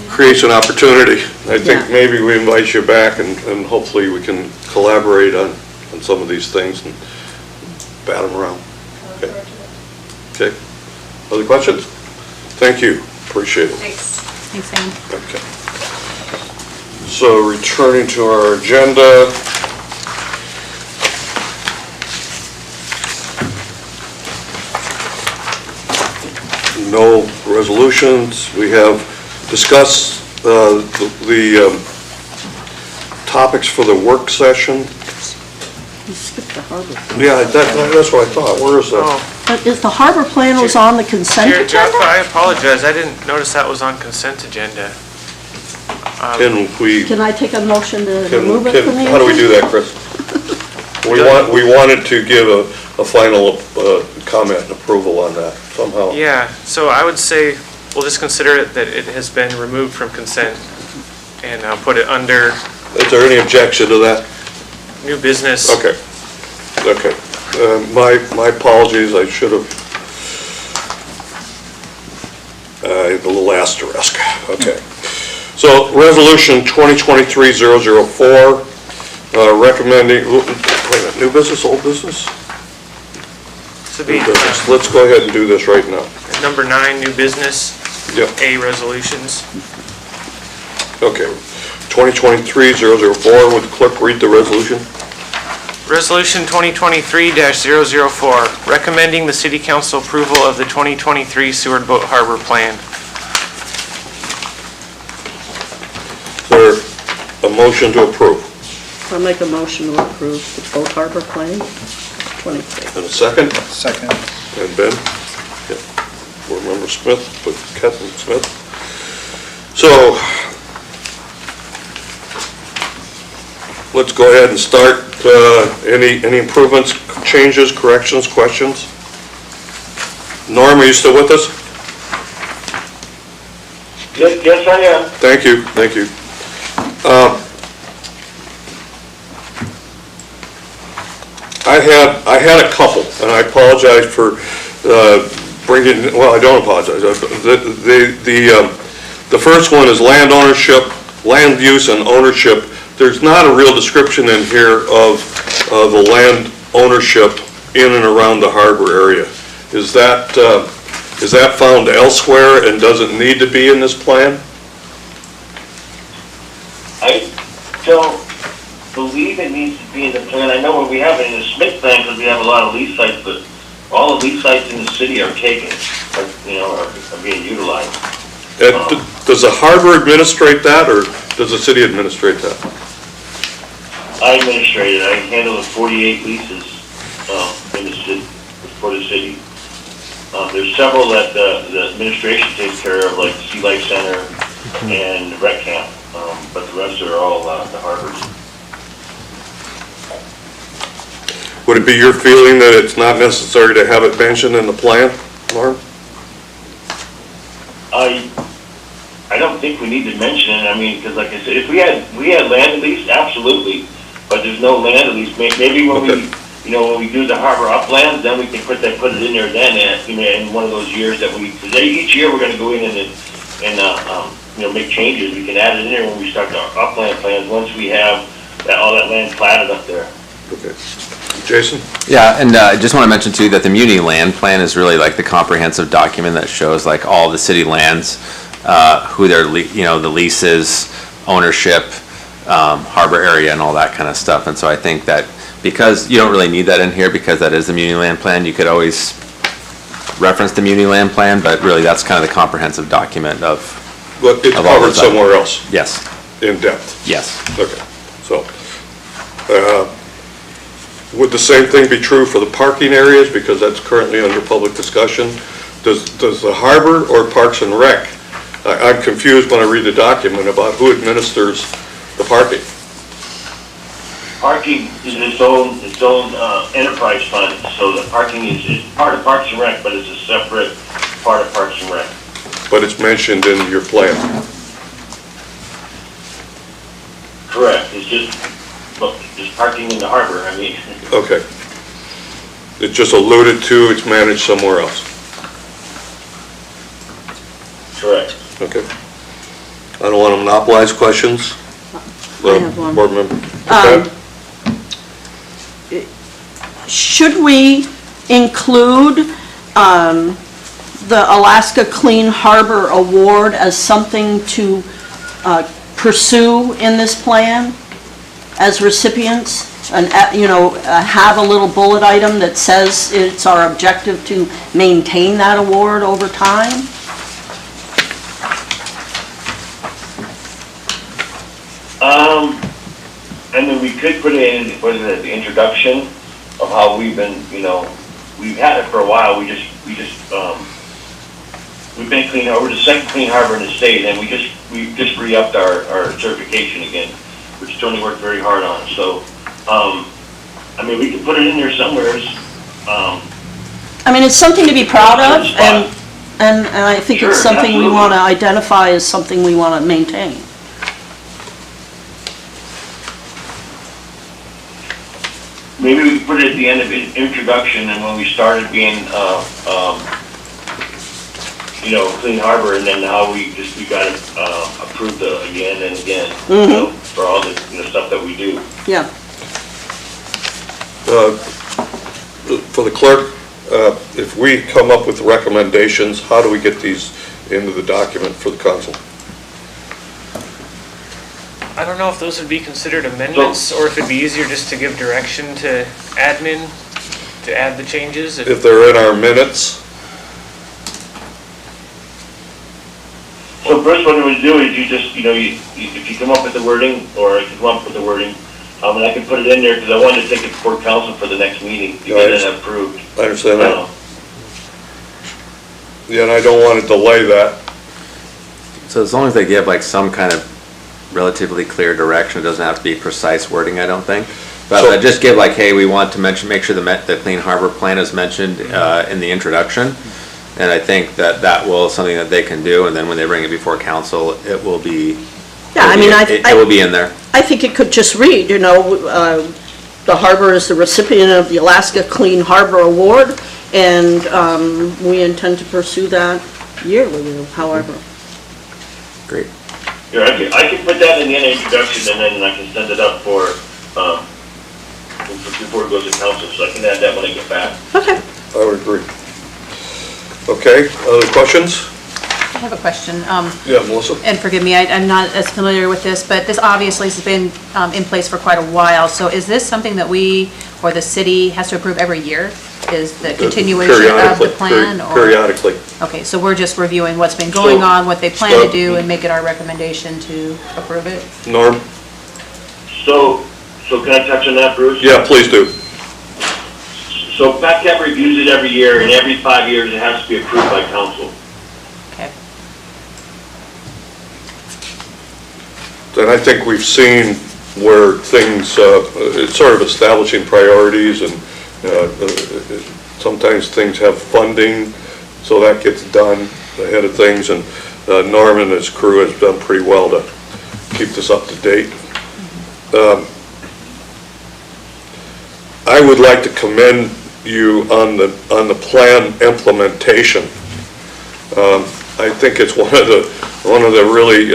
Creates an opportunity. I think Yeah. maybe we invite you back and hopefully we can collaborate on some of these things and bat them around. Okay. Okay. Other questions? Thank you. Appreciate it. Thanks. Thanks, Sam. Okay. So returning to our agenda. No resolutions. We have discussed the topics for the work session. You skipped the harbor. Yeah, that's what I thought. Where is that? Oh, But is the harbor plan was on the consent Jeff, agenda? I apologize, I didn't notice that was on consent agenda. Can we, Can I take a motion to can, remove it from the how do we do agenda? that, Chris? We wanted to give a final comment and approval on that somehow. Yeah, so I would say, we'll just consider it that it has been removed from consent, and I'll put it under Is there any objection to that? new business. Okay, okay. My apologies, I should have, a little asterisk, okay. So, resolution 2023-004, recommending, wait a minute, new business, old business? This would be New business. Let's go ahead and do this right now. number 9, new business, Yep, A resolutions. okay. 2023-004, would the clerk read the resolution? Resolution 2023-004, recommending the city council approval of the 2023 Seward Boat Harbor Plan. Is there a motion to approve? I'll make a motion to approve the boat harbor plan, 23. And a second? Second. And Ben? Yeah. Board Member Smith, but Captain Smith. So, let's go ahead and start. Any improvements, changes, corrections, questions? Norm, are you still with us? Yes, I am. Thank you, thank you. I had a couple, and I apologize for bring it, well, I don't apologize. The first one is land ownership, land use and ownership. There's not a real description in here of the land ownership in and around the harbor area. Is that found elsewhere and doesn't need to be in this plan? I don't believe it needs to be in the plan. I know what we have it in the Smith plan, because we have a lot of lease sites, but all the lease sites in the city are taken, are being utilized. Does the harbor administrate that, or does the city administrate that? I administrate it. I handle the 48 leases in the city, for the city. There's several that the administration takes care of, like Sea Life Center and the Rec Camp, but the rest are all the harbors. Would it be your feeling that it's not necessary to have it mentioned in the plan, Lauren? I don't think we need to mention it. I mean, because like I said, if we had land lease, absolutely, but there's no land lease. Maybe when when we do the harbor uplands, then we can put it in there then, in one of those years that each year we're going to go in and make changes. We can add it in there when we start the upland plans, once we have all that land platted up there. Okay. Jason? Yeah, and I just want to mention too that the Muni Land Plan is really like the comprehensive document that shows like all the city lands, who their, the leases, ownership, harbor area and all that kind of stuff. And so I think that because you don't really need that in here because that is the Muni Land Plan, you could always reference the Muni Land Plan, but really that's kind of the comprehensive document of. But it's covered somewhere else? Yes. In depth? Yes. Okay, so, would the same thing be true for the parking areas, because that's currently under public discussion? Does the harbor or Parks and Rec, I'm confused when I read the document about who administers the parking. Parking is its own enterprise fund, so the parking is part of Parks and Rec, but it's a separate part of Parks and Rec. But it's mentioned in your plan? Correct, it's just parking in the harbor, I mean. Okay. It's just alluded to, it's managed somewhere else? Correct. Okay. I don't want to monopolize questions. I have one. Board member. Okay. Should we include the Alaska Clean Harbor Award as something to pursue in this plan as recipients? And, have a little bullet item that says it's our objective to maintain that award over time? I mean, we could put it in, the introduction of how we've been, we've had it for a while. We've been clean, we're the second clean harbor in the state, and we just re-upped our certification again, which Tony worked very hard on. So, I mean, we can put it in there somewhere. I mean, it's something to be proud of, and I think Sure, it's something we absolutely. want to identify as something we want to maintain. Maybe we can put it at the end of introduction, and when we started being, Clean Harbor, and then how we got it approved again and again, for all the stuff that we do. Yeah. For the clerk, if we come up with recommendations, how do we get these into the document for the council? I don't know if those would be considered amendments, or if it'd be easier just to give direction to admin to add the changes. If they're in our minutes? So first, what we would do is you just, if you come up with the wording, or I can come up with the wording, and I can put it in there, because I wanted to take it before council for the next meeting, to get it approved. I understand that. Yeah, and I don't want to delay that. So as long as they give like some kind of relatively clear direction, it doesn't have to be precise wording, I don't think. But just give like, hey, we want to make sure the Clean Harbor Plan is mentioned in the introduction. And I think that will something that they can do, and then when they bring it before council, it will be. Yeah, I mean, it will be in there. I think it could just read, the harbor is the recipient of the Alaska Clean Harbor Award, And we intend to pursue that yearly, however. Great. Here, I can put that in the introduction, and then I can send it up for, before it goes to council, so I can add that when I get back. Okay. I would agree. Okay, other questions? I have a question. Yeah, Melissa? And forgive me, I'm not as familiar with this, but this obviously has been in place for quite a while. So is this something that we, or the city, has to approve every year? Is the continuation of the Periodically, plan? Or Periodically. Okay, so we're just reviewing what's been going on, what they plan to So- do, and make it our recommendation to approve it? Norm? So can I touch on that, Bruce? Yeah, please do. So PACAB reviews it every year, and every 5 years it has to be approved by council. Okay. And I think we've seen where things, it's sort of establishing priorities, and sometimes things have funding, so that gets done ahead of things, and Norm and his crew has done pretty well to keep this up to date. I would like to commend you on the plan implementation. I think it's one of the really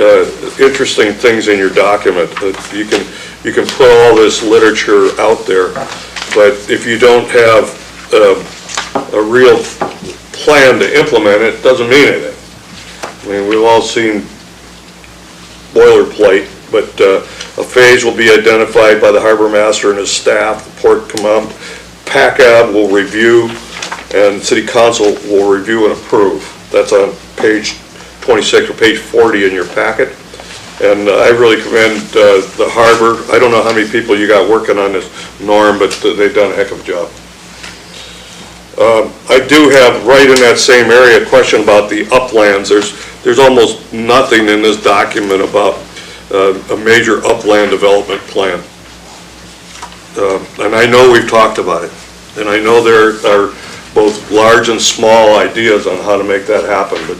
interesting things in your document, that you can put all this literature out there, but if you don't have a real plan to implement it, it doesn't mean anything. I mean, we've all seen boilerplate, but a phase will be identified by the harbor master and his staff, the port command, PACAB will review, and city council will review and approve. That's on page 26 or page 40 in your packet. And I really commend the harbor. I don't know how many people you got working on this, Norm, but they've done a heck of a job. I do have, right in that same area, a question about the uplands. There's almost nothing in this document about a major upland development plan. And I know we've talked about it, and I know there are both large and small ideas on how to make that happen, but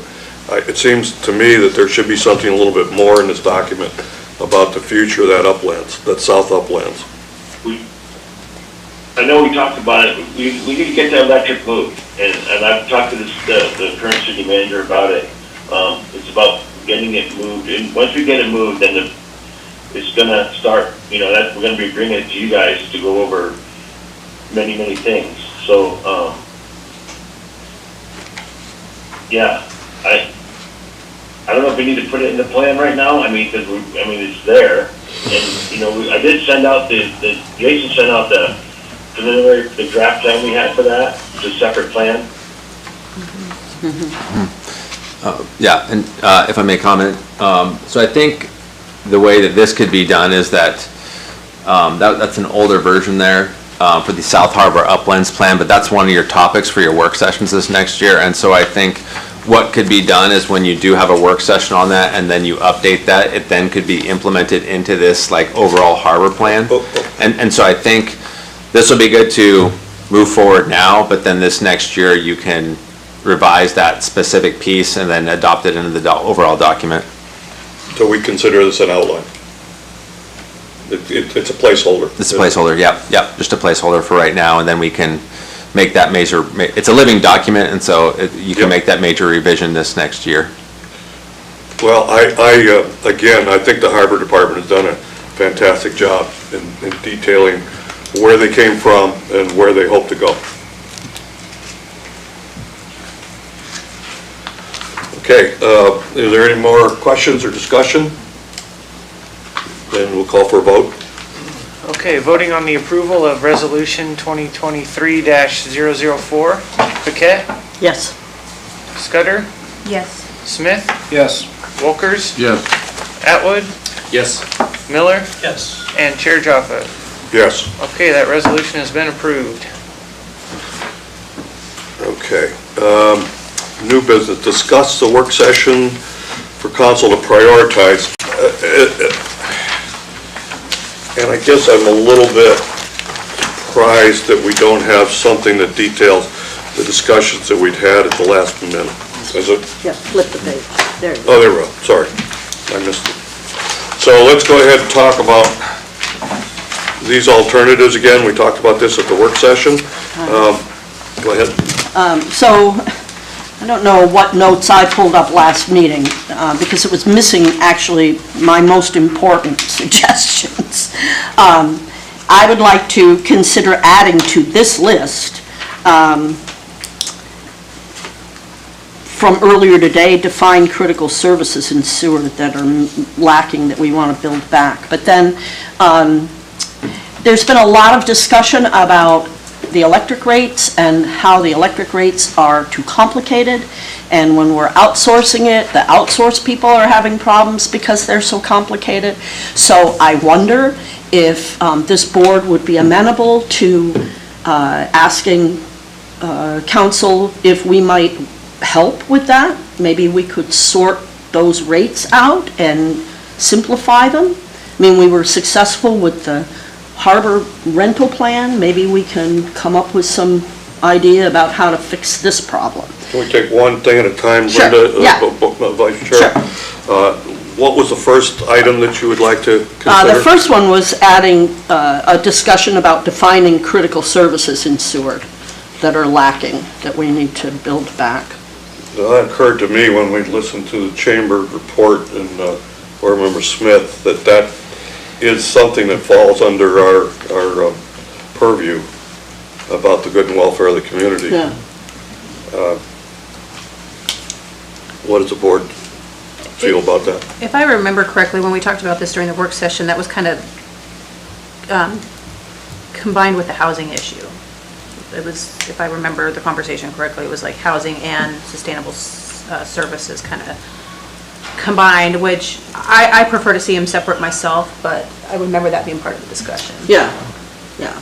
it seems to me that there should be something a little bit more in this document about the future of that uplands, that south uplands. I know we talked about it, we need to get the electric moved, and I've talked to the current city manager about it. It's about getting it moved, and once we get it moved, then it's gonna start, that we're gonna be bringing it to you guys to go over many, many things. So, yeah, I don't know if we need to put it in the plan right now. I mean, it's there, and I did send out Jason sent out the preliminary, the draft plan we had for that. It's a separate plan. Yeah, and if I may comment, so I think the way that this could be done is that, that's an older version there for the South Harbor Uplands Plan, but that's one of your topics for your work sessions this next year. And so I think what could be done is when you do have a work session on that and then you update that, it then could be implemented into this like overall harbor plan. And so I think this will be good to move forward now, but then this next year you can revise that specific piece and then adopt it into the overall document. So we consider this an outline. It's a placeholder. It's a placeholder, yep, just a placeholder for right now, and then we can make that major, it's a living document, and so you can make that major revision this next year. Well, again, I think the Harbor Department has done a fantastic job in detailing where they came from and where they hope to go. Okay, is there any more questions or discussion? Then we'll call for a vote. Okay, voting on the approval of Resolution 2023-004. Paquette, Yes. Scudder, Yes. Smith, Yes. Wolkers, Yes. Atwood, Yes. Miller, Yes. and Chair Jaffa. Yes. Okay, that resolution has been approved. Okay. New business, discuss the work session for council to prioritize. And I guess I'm a little bit surprised that we don't have something that details the discussions that we'd had at the last minute. Is it? Yeah, flip the page. There you go. Oh, there we go. Sorry, I missed it. So let's go ahead and talk about these alternatives again. We talked about this at the work session. Go ahead. So, I don't know what notes I pulled up last meeting, because it was missing actually my most important suggestions. I would like to consider adding to this list, from earlier today, define critical services in sewer that are lacking that we want to build back. But then, there's been a lot of discussion about the electric rates and how the electric rates are too complicated. And when we're outsourcing it, the outsourced people are having problems because they're so complicated. So I wonder if this board would be amenable to asking council if we might help with that. Maybe we could sort those rates out and simplify them. I mean, we were successful with the harbor rental plan. Maybe we can come up with some idea about how to fix this problem. Can we take one thing at a time, Sure, Linda? yeah. Vice Chair? Sure. What was the first item that you would like to consider? The first one was adding a discussion about defining critical services in Seward that are lacking, that we need to build back. That occurred to me when we listened to the chamber report and Board Member Smith, that is something that falls under our purview about the good and welfare of the community. Yeah. What does the board feel about that? If I remember correctly, when we talked about this during the work session, that was kind of combined with the housing issue. It was, if I remember the conversation correctly, it was like housing and sustainable services kind of combined, which I prefer to see them separate myself, but I remember that being part of the discussion. Yeah, yeah.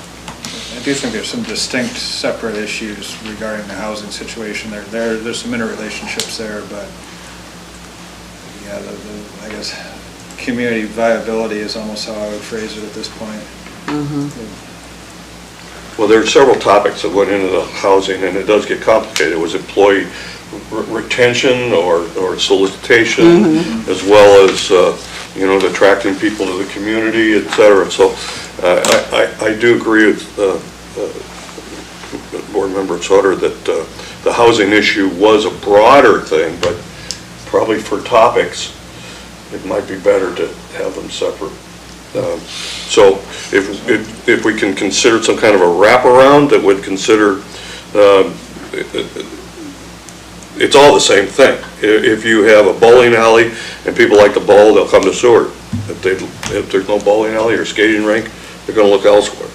I do think there's some distinct separate issues regarding the housing situation. There's some interrelationships there, but yeah, I guess community viability is almost how I would phrase it at this point. Well, there are several topics that went into the housing, and it does get complicated. It was employee retention or solicitation, as well as, attracting people to the community, et cetera. So I do agree with Board Member Sutter that the housing issue was a broader thing, but probably for topics, it might be better to have them separate. So if we can consider some kind of a wraparound that would consider, it's all the same thing. If you have a bowling alley and people like to bowl, they'll come to Seward. If there's no bowling alley or skating rink, they're gonna look elsewhere.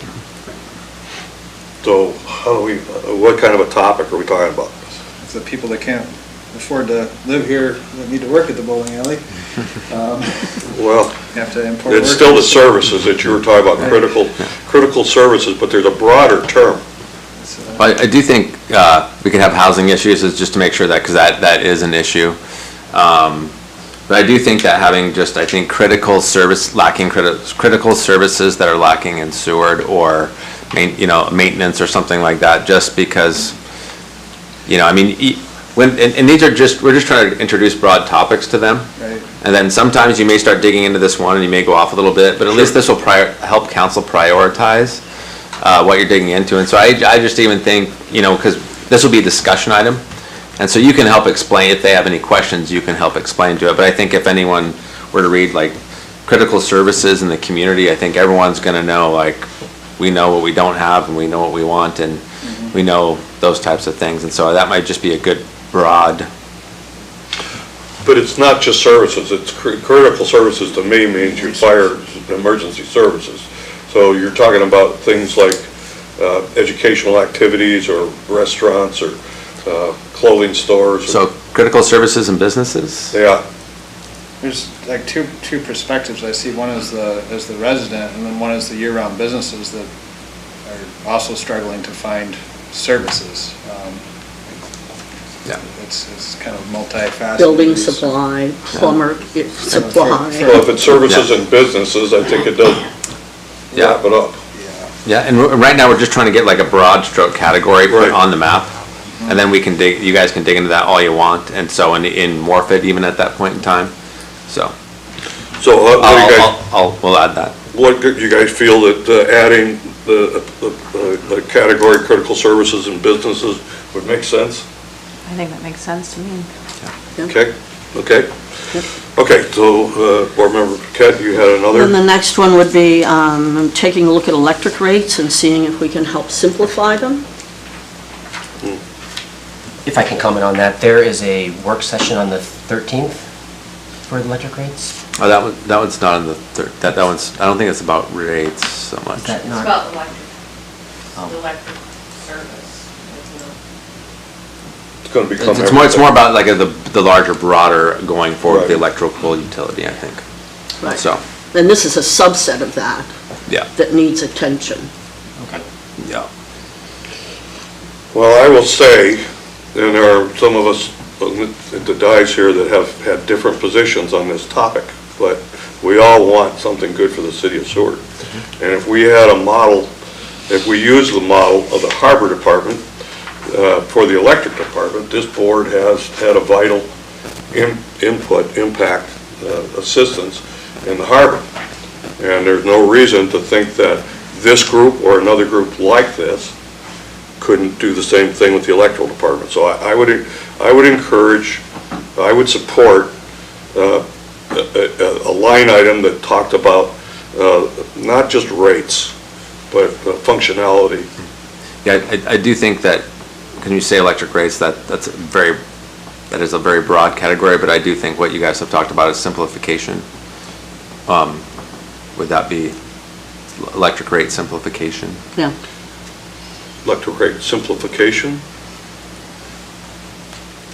So what kind of a topic are we talking about? It's the people that can't afford to live here that need to work at the bowling alley. Well, You have to import it's still the workers. services that you were talking about, critical services, but there's a broader term. I do think we could have housing issues, is just to make sure that, because that is an issue. But I do think that having just, I think, critical services that are lacking in Seward, or maintenance or something like that, just because, and these are just, we're just trying to introduce broad topics to them. Right. And then sometimes you may start digging into this one and you may go off a little bit, but at least this will help council prioritize what you're digging into. And so I just even think, because this will be a discussion item, and so you can help explain, if they have any questions, you can help explain to it. But I think if anyone were to read like critical services in the community, I think everyone's gonna know, like, we know what we don't have and we know what we want, and we know those types of things. And so that might just be a good broad. But it's not just services, it's critical services to me means your fire and emergency services. So you're talking about things like educational activities or restaurants or clothing stores. So critical services and businesses? Yeah. There's like two perspectives I see. One is the resident, and then one is the year-round businesses that are also struggling to find services. Yeah. It's kind of multifaceted. Building supply, plumber supply. Well, if it's services and businesses, I think it does wrap it up. Yeah, and right now we're just trying to get like a broad stroke category put Right. on the map. And then you guys can dig into that all you want, and so in morph it even at that point in time, so. So We'll add that. what do you guys feel that adding the category critical services and businesses would make sense? I think that makes sense to me. Okay, okay. Okay, so, Board Member Paquette, you had another? And the next one would be taking a look at electric rates and seeing if we can help simplify them. If I can comment on that, there is a work session on the 13th for the electric rates. Oh, that one's not on the that one's, I don't think it's about rates so much. Is that It's not? about electric, Oh. the electric service. It's going to become. It's more about like the larger, broader going forward, with the Right. electrical utility, I think. Right. So, And this is a subset of that, yeah, that needs attention. Okay. yeah. Well, I will say, and there are some of us at the dais here that have had different positions on this topic, but we all want something good for the city of Seward. And if we had a model, if we use the model of the harbor department for the electric department, this board has had a vital input, impact, assistance in the harbor. And there's no reason to think that this group or another group like this couldn't do the same thing with the electrical department. So I would encourage, I would support a line item that talked about not just rates, but functionality. Yeah, I do think that, when you say electric rates, that is a very broad category, but I do think what you guys have talked about is simplification. Would that be electric rate simplification? Yeah. Electric rate simplification.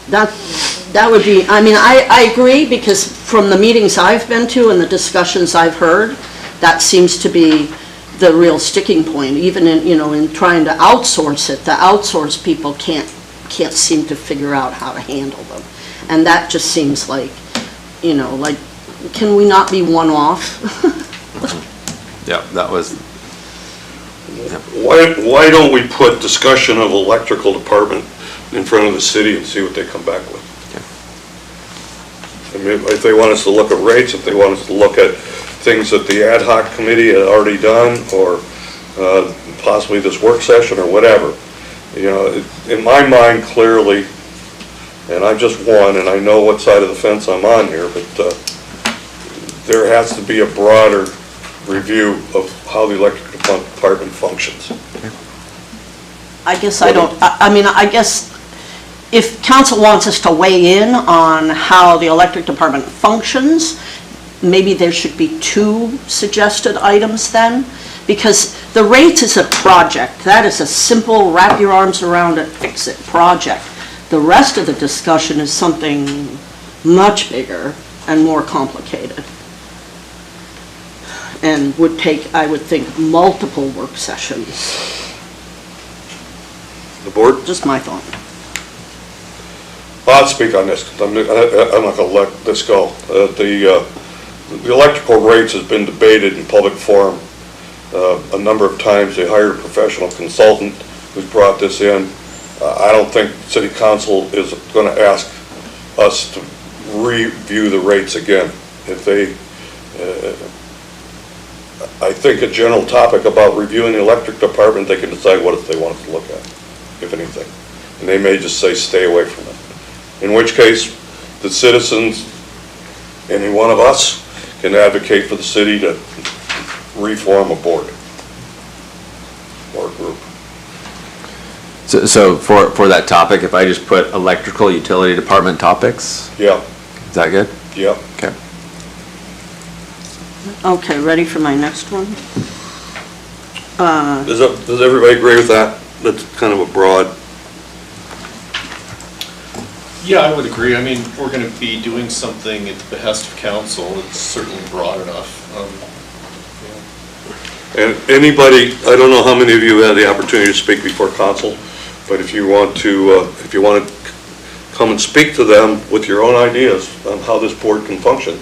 That would be, I mean, I agree, because from the meetings I've been to and the discussions I've heard, that seems to be the real sticking point, even in, in trying to outsource it. The outsource people can't seem to figure out how to handle them. And that just seems like, like, can we not be one-off? Yeah, that was, Why don't we put discussion of electrical department in front of the city and see what they come back with? I mean, if they want us to look at rates, if they want us to look at things that the ad hoc committee had already done, or possibly this work session, or whatever. In my mind, clearly, and I'm just one, and I know what side of the fence I'm on here, but there has to be a broader review of how the electric department functions. I guess I guess if council wants us to weigh in on how the electric department functions, maybe there should be 2 suggested items then, because the rates is a project. That is a simple, wrap your arms around it, fix it project. The rest of the discussion is something much bigger and more complicated, and would take, I would think, multiple work sessions. The board? Just my thought. I'll speak on this, 'cause I'm not going to let this go. The electrical rates has been debated in public forum a number of times. They hired a professional consultant who's brought this in. I don't think city council is going to ask us to review the rates again. If they, I think a general topic about reviewing the electric department, they can decide what they want us to look at, if anything. And they may just say, stay away from it. In which case, the citizens, any one of us, can advocate for the city to reform a board or group. so for that topic, if I just put electrical utility department topics, Yeah, is that good? yeah. Okay. Okay, ready for my next one? Does everybody agree with that? That's kind of a broad. Yeah, I would agree. I mean, if we're going to be doing something at the behest of council, it's certainly broad enough. And anybody, I don't know how many of you had the opportunity to speak before council, but if you want to come and speak to them with your own ideas on how this board can function,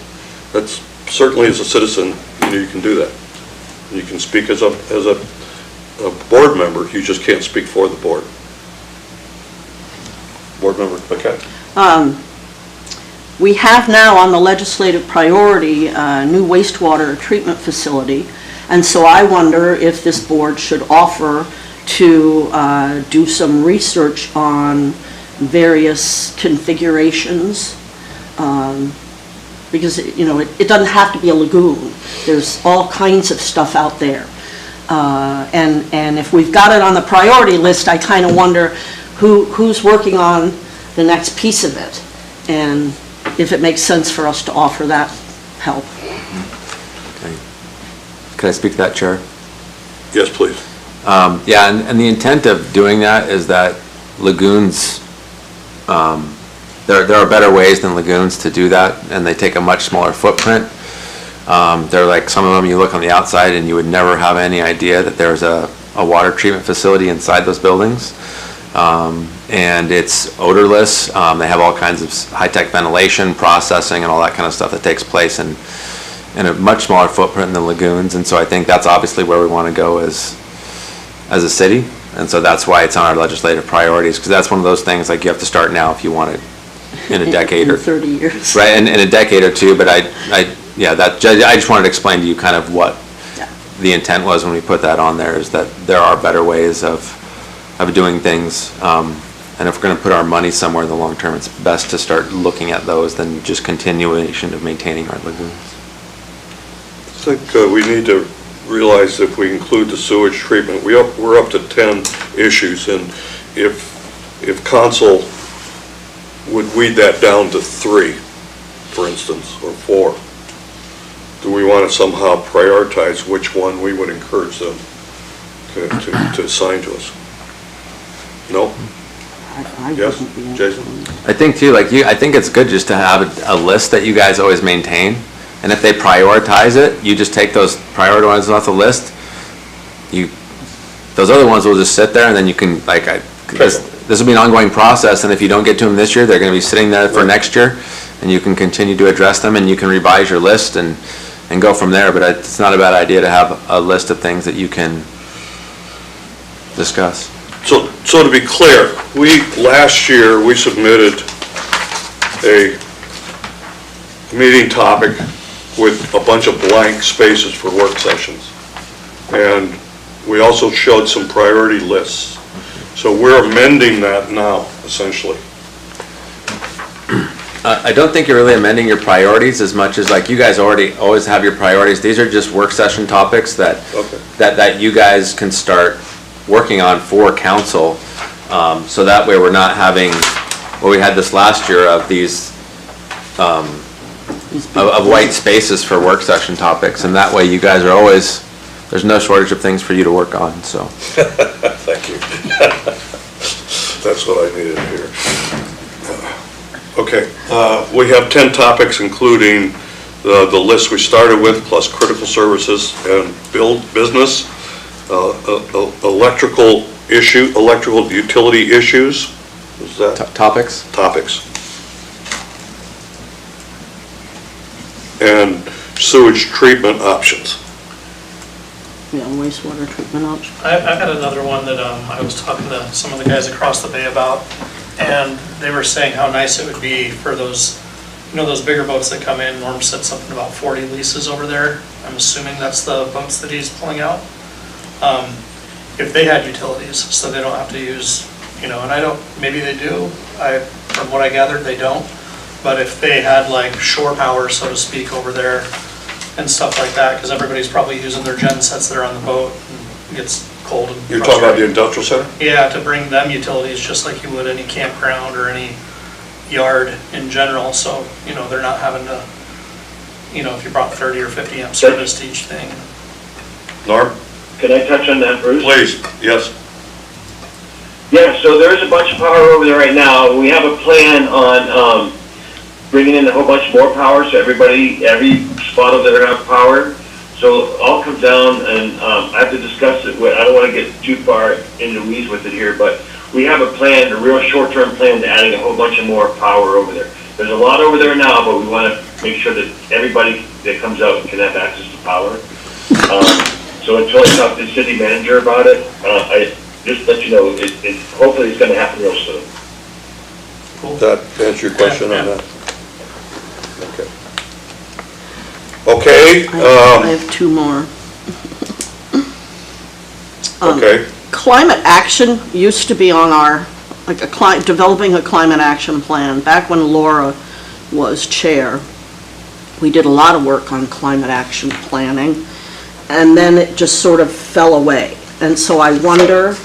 that's certainly as a citizen, you can do that. You can speak as a board member, you just can't speak for the board. Board Member Paquette. We have now on the legislative priority a new wastewater treatment facility. And so I wonder if this board should offer to do some research on various configurations, because, it doesn't have to be a lagoon. There's all kinds of stuff out there. And if we've got it on the priority list, I kind of wonder who's working on the next piece of it, and if it makes sense for us to offer that help. Okay. Could I speak to that, Chair? Yes, please. Yeah, and the intent of doing that is that lagoons, there are better ways than lagoons to do that, and they take a much smaller footprint. They're like, some of them you look on the outside and you would never have any idea that there's a water treatment facility inside those buildings. And it's odorless. They have all kinds of high-tech ventilation, processing, and all that kind of stuff that takes place in a much smaller footprint than lagoons. And so I think that's obviously where we want to go as a city. And so that's why it's on our legislative priorities, because that's one of those things, like, you have to start now if you want it in a decade or 30 years. right, in a decade or two. But I just wanted to explain to you kind of what the intent was when we put that on there, is that there are better ways of doing things. And if we're going to put our money somewhere in the long term, it's best to start looking at those than just continuation of maintaining our lagoons. I think we need to realize if we include the sewage treatment, we're up to 10 issues, and if council would weed that down to 3, for instance, or 4, do we want to somehow prioritize which one we would encourage them to assign to us? No? I Yes, wouldn't be Jason? I think too, I think it's good just to have a list that you guys always maintain. And if they prioritize it, you just take those priority ones off the list. Those other ones will just sit there, and then you can, this will be an ongoing process, and if you don't get to them this year, they're going to be sitting there for next year, and you can continue to address them, and you can revise your list and go from there. But it's not a bad idea to have a list of things that you can discuss. So to be clear, last year, we submitted a meeting topic with a bunch of blank spaces for work sessions. And we also showed some priority lists. So we're amending that now, essentially. I don't think you're really amending your priorities as much as, you guys always have your priorities. These are just work session topics that you guys can start working on for council. So that way we're not having what we had this last year of these of white spaces for work session topics, and that way you guys are always, there's no shortage of things for you to work on, so. Thank you. That's what I needed to hear. Okay, we have 10 topics, including the list we started with, plus critical services and business, electrical utility issues. Is that? Topics? Topics. And sewage treatment options. Yeah, wastewater treatment options. I've got another one that I was talking to some of the guys across the bay about, and they were saying how nice it would be for those, those bigger boats that come in. Norm said something about 40 leases over there. I'm assuming that's the boats that he's pulling out. If they had utilities, so they don't have to use, and maybe they do. From what I gathered, they don't. But if they had shore power, so to speak, over there and stuff like that, because everybody's probably using their gen sets that are on the boat, and it gets cold and You're talking about the industrial center? Yeah, to bring them utilities just like you would any campground or any yard in general, so, they're not having to, if you brought 30 or 50 amp service to each thing. Norm? Can I touch on that, Bruce? Please, yes. Yeah, so there is a bunch of power over there right now. We have a plan on bringing in a whole bunch more power, so every spot over there have power. So it all comes down, and I have to discuss it. I don't want to get too far into the weeds with it here, but we have a plan, a real short-term plan to adding a whole bunch of more power over there. There's a lot over there now, but we want to make sure that everybody that comes out can have access to power. So until I talk to the city manager about it, I just let you know, hopefully it's going to happen real soon. Does that answer your question on that? Okay. Okay. I have 2 more. Okay, Climate action used to be on our, like developing a climate action plan. Back when Laura was chair, we did a lot of work on climate action planning, and then it just sort of fell away. And so I wonder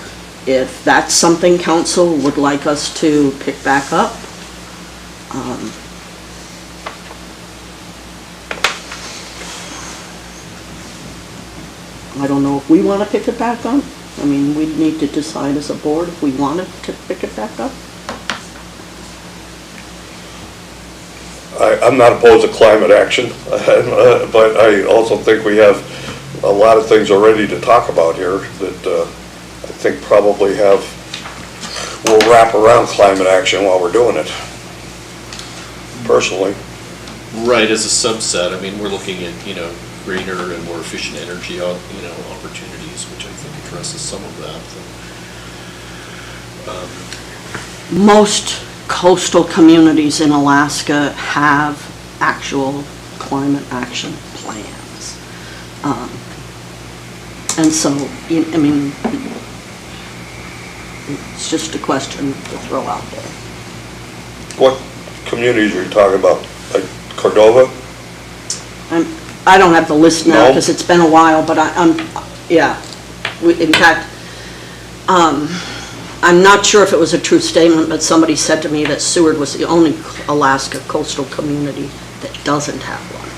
if that's something council would like us to pick back up. I don't know if we want to pick it back up. I mean, we need to decide as a board if we wanted to pick it back up. I'm not opposed to climate action, but I also think we have a lot of things already to talk about here that I think probably will wrap around climate action while we're doing it, personally. Right, as a subset, I mean, we're looking at, greener and more efficient energy, opportunities, which I think addresses some of that. Most coastal communities in Alaska have actual climate action plans. And so, I mean, it's just a question to throw out there. What communities are you talking about? Like Cordova? I don't have the list now No? because it's been a while, but yeah. In fact, I'm not sure if it was a true statement, but somebody said to me that Seward was the only Alaska coastal community that doesn't have one.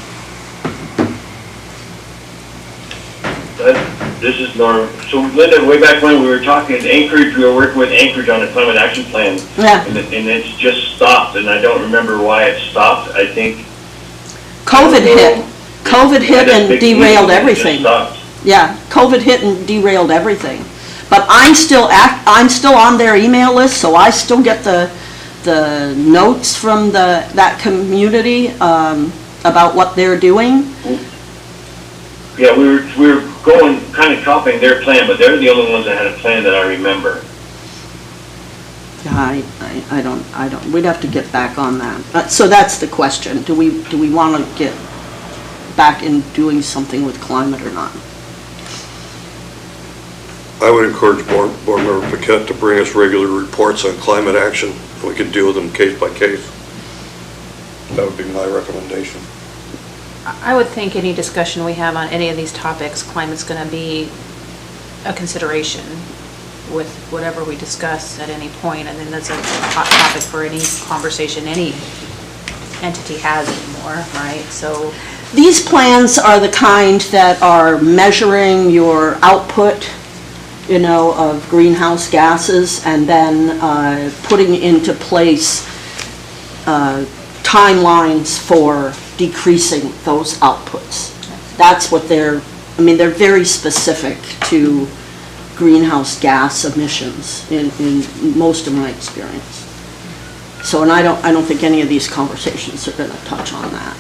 This is Norm. So Linda, way back when we were talking in Anchorage, we were working with Anchorage on a climate action plan. Yeah. And it's just stopped, and I don't remember why it stopped. I think COVID hit. COVID hit and big derailed meeting and it just everything. stopped. Yeah, COVID hit and derailed everything. But I'm still on their email list, so I still get the notes from that community about what they're doing. Yeah, we were going, kind of copying their plan, but they're the only ones that had a plan that I remember. Yeah, I don't, we'd have to get back on that. So that's the question. Do we want to get back in doing something with climate or not? I would encourage Board Member Paquette to bring us regular reports on climate action. We could deal with them case by case. That would be my recommendation. I would think any discussion we have on any of these topics, climate's going to be a consideration with whatever we discuss at any point, and then that's a hot topic for any conversation any entity has anymore, right? So These plans are the kind that are measuring your output, of greenhouse gases, and then putting into place timelines for decreasing those outputs. That's what they're very specific to greenhouse gas emissions in most of my experience. So, and I don't think any of these conversations are going to touch on that.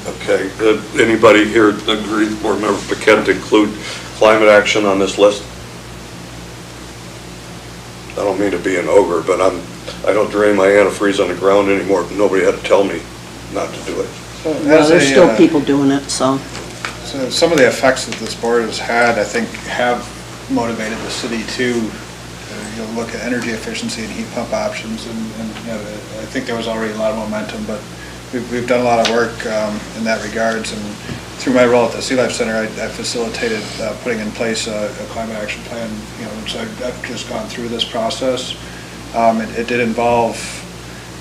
Okay, anybody here agree, Board Member Paquette, to include climate action on this list? I don't mean to be an ogre, but I don't drain my antifreeze on the ground anymore. Nobody had to tell me not to do it. Well, there's still people doing it, so. So some of the effects that this board has had, I think, have motivated the city to look at energy efficiency and heat pump options, and I think there was already a lot of momentum, but we've done a lot of work in that regards, and through my role at the Sea Life Center, I facilitated putting in place a climate action plan, so I've just gone through this process. It did involve,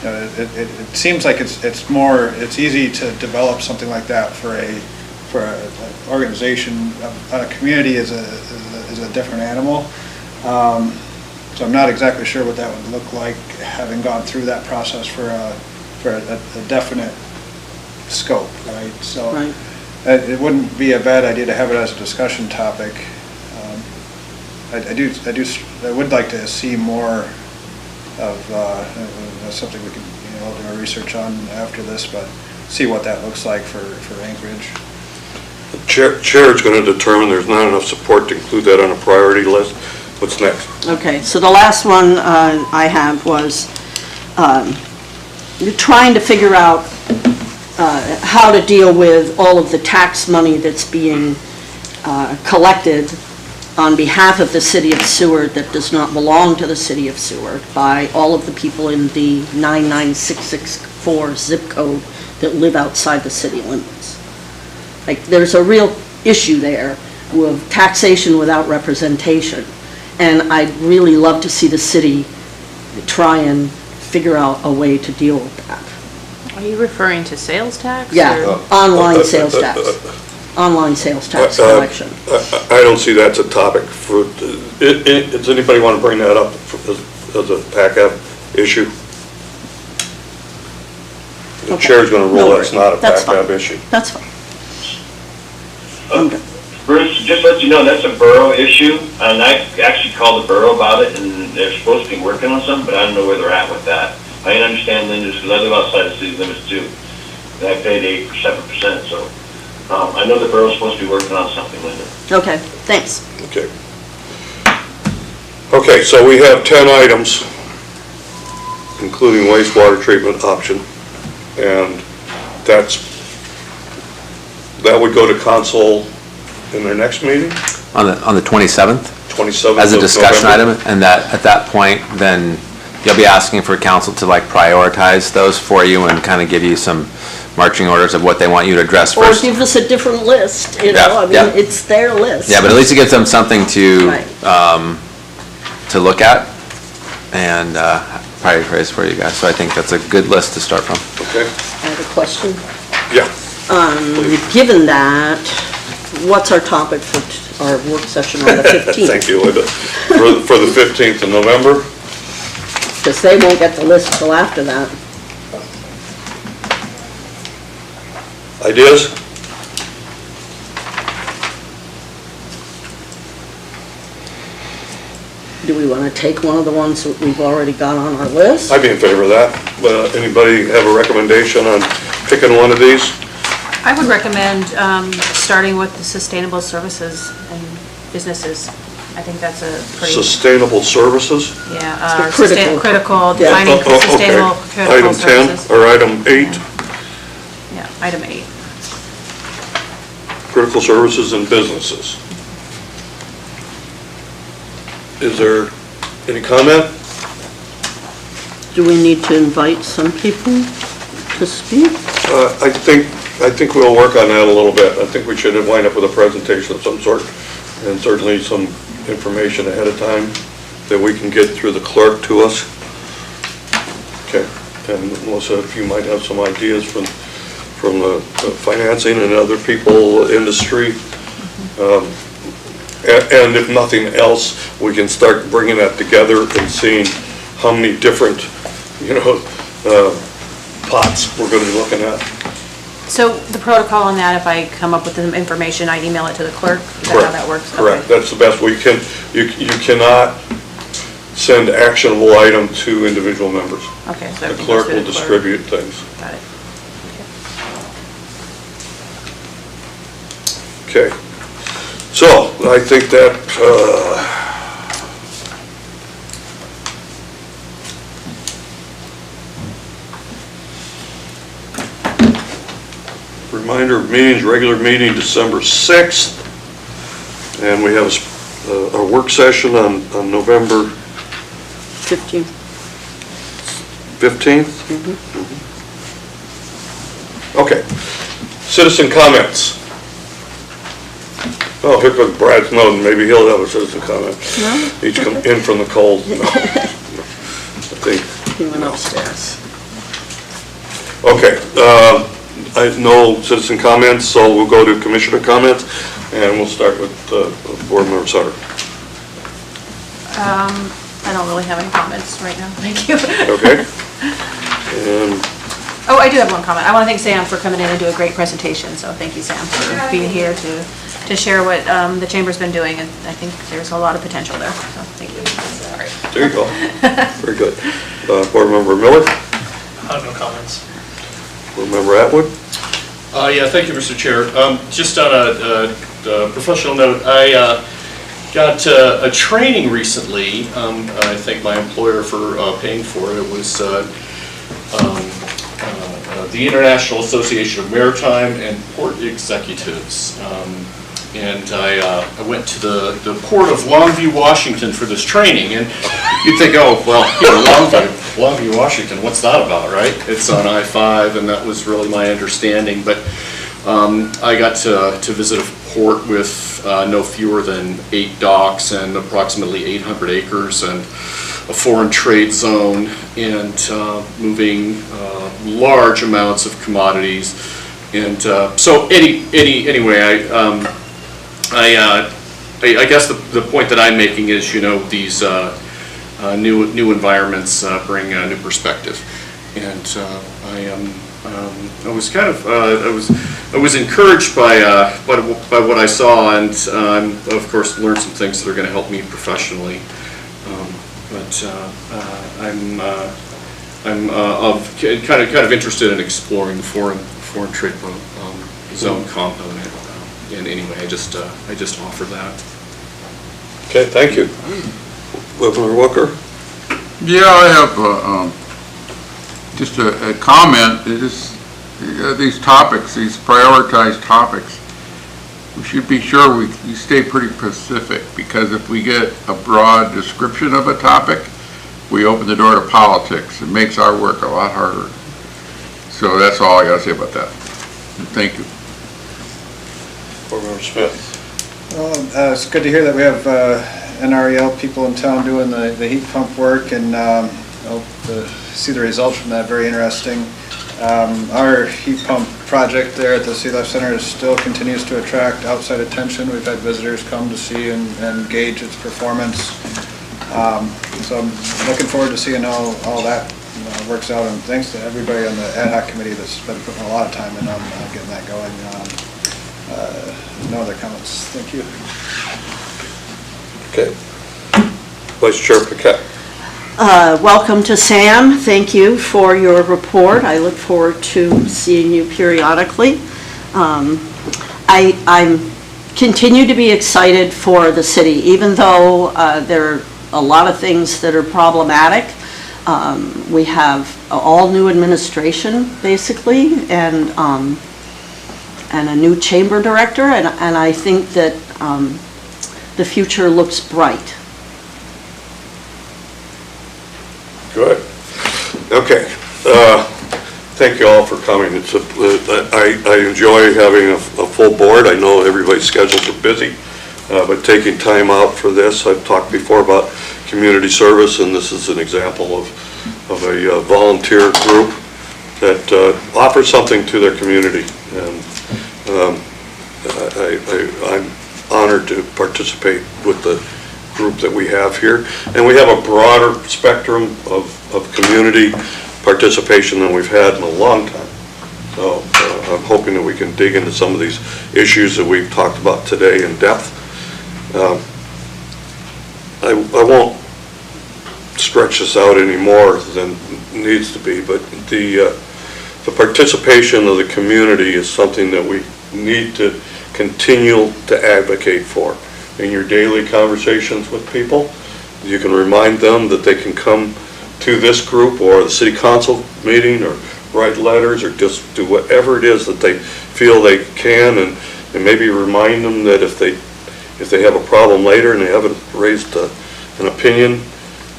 it seems like it's easy to develop something like that for an organization. A community is a different animal. So I'm not exactly sure what that would look like, having gone through that process for a definite scope, right? So Right. It wouldn't be a bad idea to have it as a discussion topic. I would like to see more of something we can do our research on after this, but see what that looks like for Anchorage. The chair is going to determine there's not enough support to include that on a priority list. What's next? Okay, so the last one I have was you're trying to figure out how to deal with all of the tax money that's being collected on behalf of the city of Seward that does not belong to the city of Seward by all of the people in the 99664 zip code that live outside the city limits. Like, there's a real issue there with taxation without representation. And I'd really love to see the city try and figure out a way to deal with that. Are you referring to sales tax? Yeah, or- online sales tax. Online sales tax collection. I don't see that's a topic for, does anybody want to bring that up as a PACAB issue? The Okay. chair's going to No rule worries. that's not a That's fine. PACAB issue. That's fine. Bruce, just to let you know, that's a borough issue, and I actually called the borough about it, and they're supposed to be working on something, but I don't know where they're at with that. I understand Linda's, because I live outside the city limits too, and I paid 7%, so, I know the borough's supposed to be working on something, Linda. Okay, thanks. Okay. Okay, so we have 10 items, including wastewater treatment option, and that would go to council in their next meeting, On the 27th, 27th as a of discussion November. item, and that, at that point, then you'll be asking for council to like prioritize those for you and kind of give you some marching orders of what they want you to address Or first. give us a different list, you know, I Yeah, mean, yeah. it's their list. Yeah, but at least it gives them something Right. to look at and prioritize for you guys. So I think that's a good list to start from. Okay, I have a question. yeah. Given that, what's our topic for our work session on the 15th? Thank you, Linda. For the 15th of November, Because they won't get the list till after that. ideas? Do we want to take one of the ones that we've already got on our list? I'd be in favor of that. Anybody have a recommendation on picking one of these? I would recommend starting with the sustainable services and businesses. I think that's a pretty, Sustainable services? yeah, It's critical. critical, Yeah. defining Oh, sustainable okay. critical Item 10 services. or item 8, Yeah, item 8. critical services and businesses. Is there any comment? Do we need to invite some people to speak? I think we'll work on that a little bit. I think we should wind up with a presentation of some sort, and certainly some information ahead of time that we can get through the clerk to us. Okay, and Melissa, if you might have some ideas from the financing and other people, industry. And if nothing else, we can start bringing that together and seeing how many different, pots we're going to be looking at. So the protocol on that, if I come up with the information, I email it to the clerk? Is that how that works? Correct, Okay. that's the best way. You cannot send actionable item to individual members. Okay, so The everything goes clerk through will the clerk. distribute things. Got it. Okay, so I think that, reminder of meetings, regular meeting December 6th, and we have a work session on November 15? 15th? Okay. Citizen comments. Oh, here comes Brad Snowden, maybe he'll have a citizen comment. No? He's come in from the cold. I think. He went upstairs. Okay, no citizen comments, so we'll go to commissioner comments, and we'll start with Board Member Sutter. I don't really have any comments right now, thank you. Okay? And Oh, I do have one comment. I want to thank Sam for coming in and doing a great presentation, so thank you, Sam, for being here to share what the chamber's been doing, and I think there's a lot of potential there, so thank you. All right. there you go. Very good. Board Member Miller, I have no comments. Board Member Atwood. Yeah, thank you, Mr. Chair. Just on a professional note, I got a training recently. I thank my employer for paying for it. It was the International Association of Maritime and Port Executives. and I went to the port of Longview, Washington for this training, and you'd think, oh, well, Longview, Washington, what's that about, right? It's on I-5, and that was really my understanding, but I got to visit a port with no fewer than 8 docks and approximately 800 acres and a foreign trade zone, and moving large amounts of commodities. And so anyway, I guess the point that I'm making is, these new environments bring a new perspective, and I was encouraged by what I saw, and of course learned some things that are going to help me professionally. But I'm kind of interested in exploring the foreign trade zone component. And anyway, I just offer that. Okay, thank you. Governor Walker? Yeah, I have just a comment. These topics, these prioritized topics, we should be sure we stay pretty specific, because if we get a broad description of a topic, we open the door to politics. It makes our work a lot harder. So that's all I got to say about that. And thank you. Board Member Smith. Well, it's good to hear that we have NREL people in town doing the heat pump work, and hope to see the results from that. Very interesting. Our heat pump project there at the Sea Life Center still continues to attract outside attention. We've had visitors come to see and gauge its performance. So I'm looking forward to seeing how all that works out, and thanks to everybody on the ad hoc committee that's been putting a lot of time in on getting that going. No other comments. Thank you. Okay. Vice Chair PACAB. Welcome to Sam. Thank you for your report. I look forward to seeing you periodically. I'm continue to be excited for the city, even though there are a lot of things that are problematic. We have all new administration, basically, and a new chamber director, and I think that the future looks bright. Good. Okay. Thank you all for coming. I enjoy having a full board. I know everybody's schedules are busy, but taking time out for this, I've talked before about community service, and this is an example of a volunteer group that offers something to their community. And I'm honored to participate with the group that we have here, and we have a broader spectrum of community participation than we've had in a long time. So I'm hoping that we can dig into some of these issues that we've talked about today in depth. I won't stretch this out any more than needs to be, but the participation of the community is something that we need to continue to advocate for. In your daily conversations with people, you can remind them that they can come to this group or the city council meeting, or write letters, or just do whatever it is that they feel they can, and maybe remind them that if they have a problem later and they haven't raised an opinion,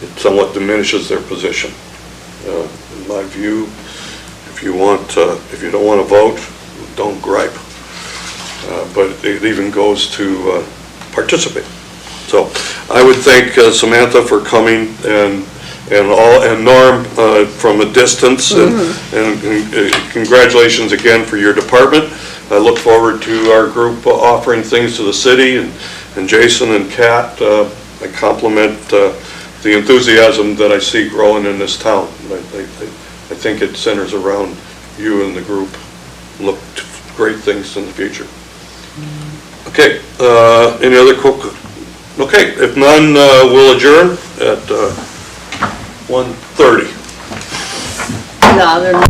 it somewhat diminishes their position. In my view, if you don't want to vote, don't gripe. But it even goes to participate. So I would thank Samantha for coming, and Norm from a distance, and congratulations again for your department. I look forward to our group offering things to the city, and Jason and Kat, I compliment the enthusiasm that I see growing in this town. I think it centers around you and the group. Look to great things in the future. Okay, any other okay, if none, we'll adjourn at 1:30. No, they're not.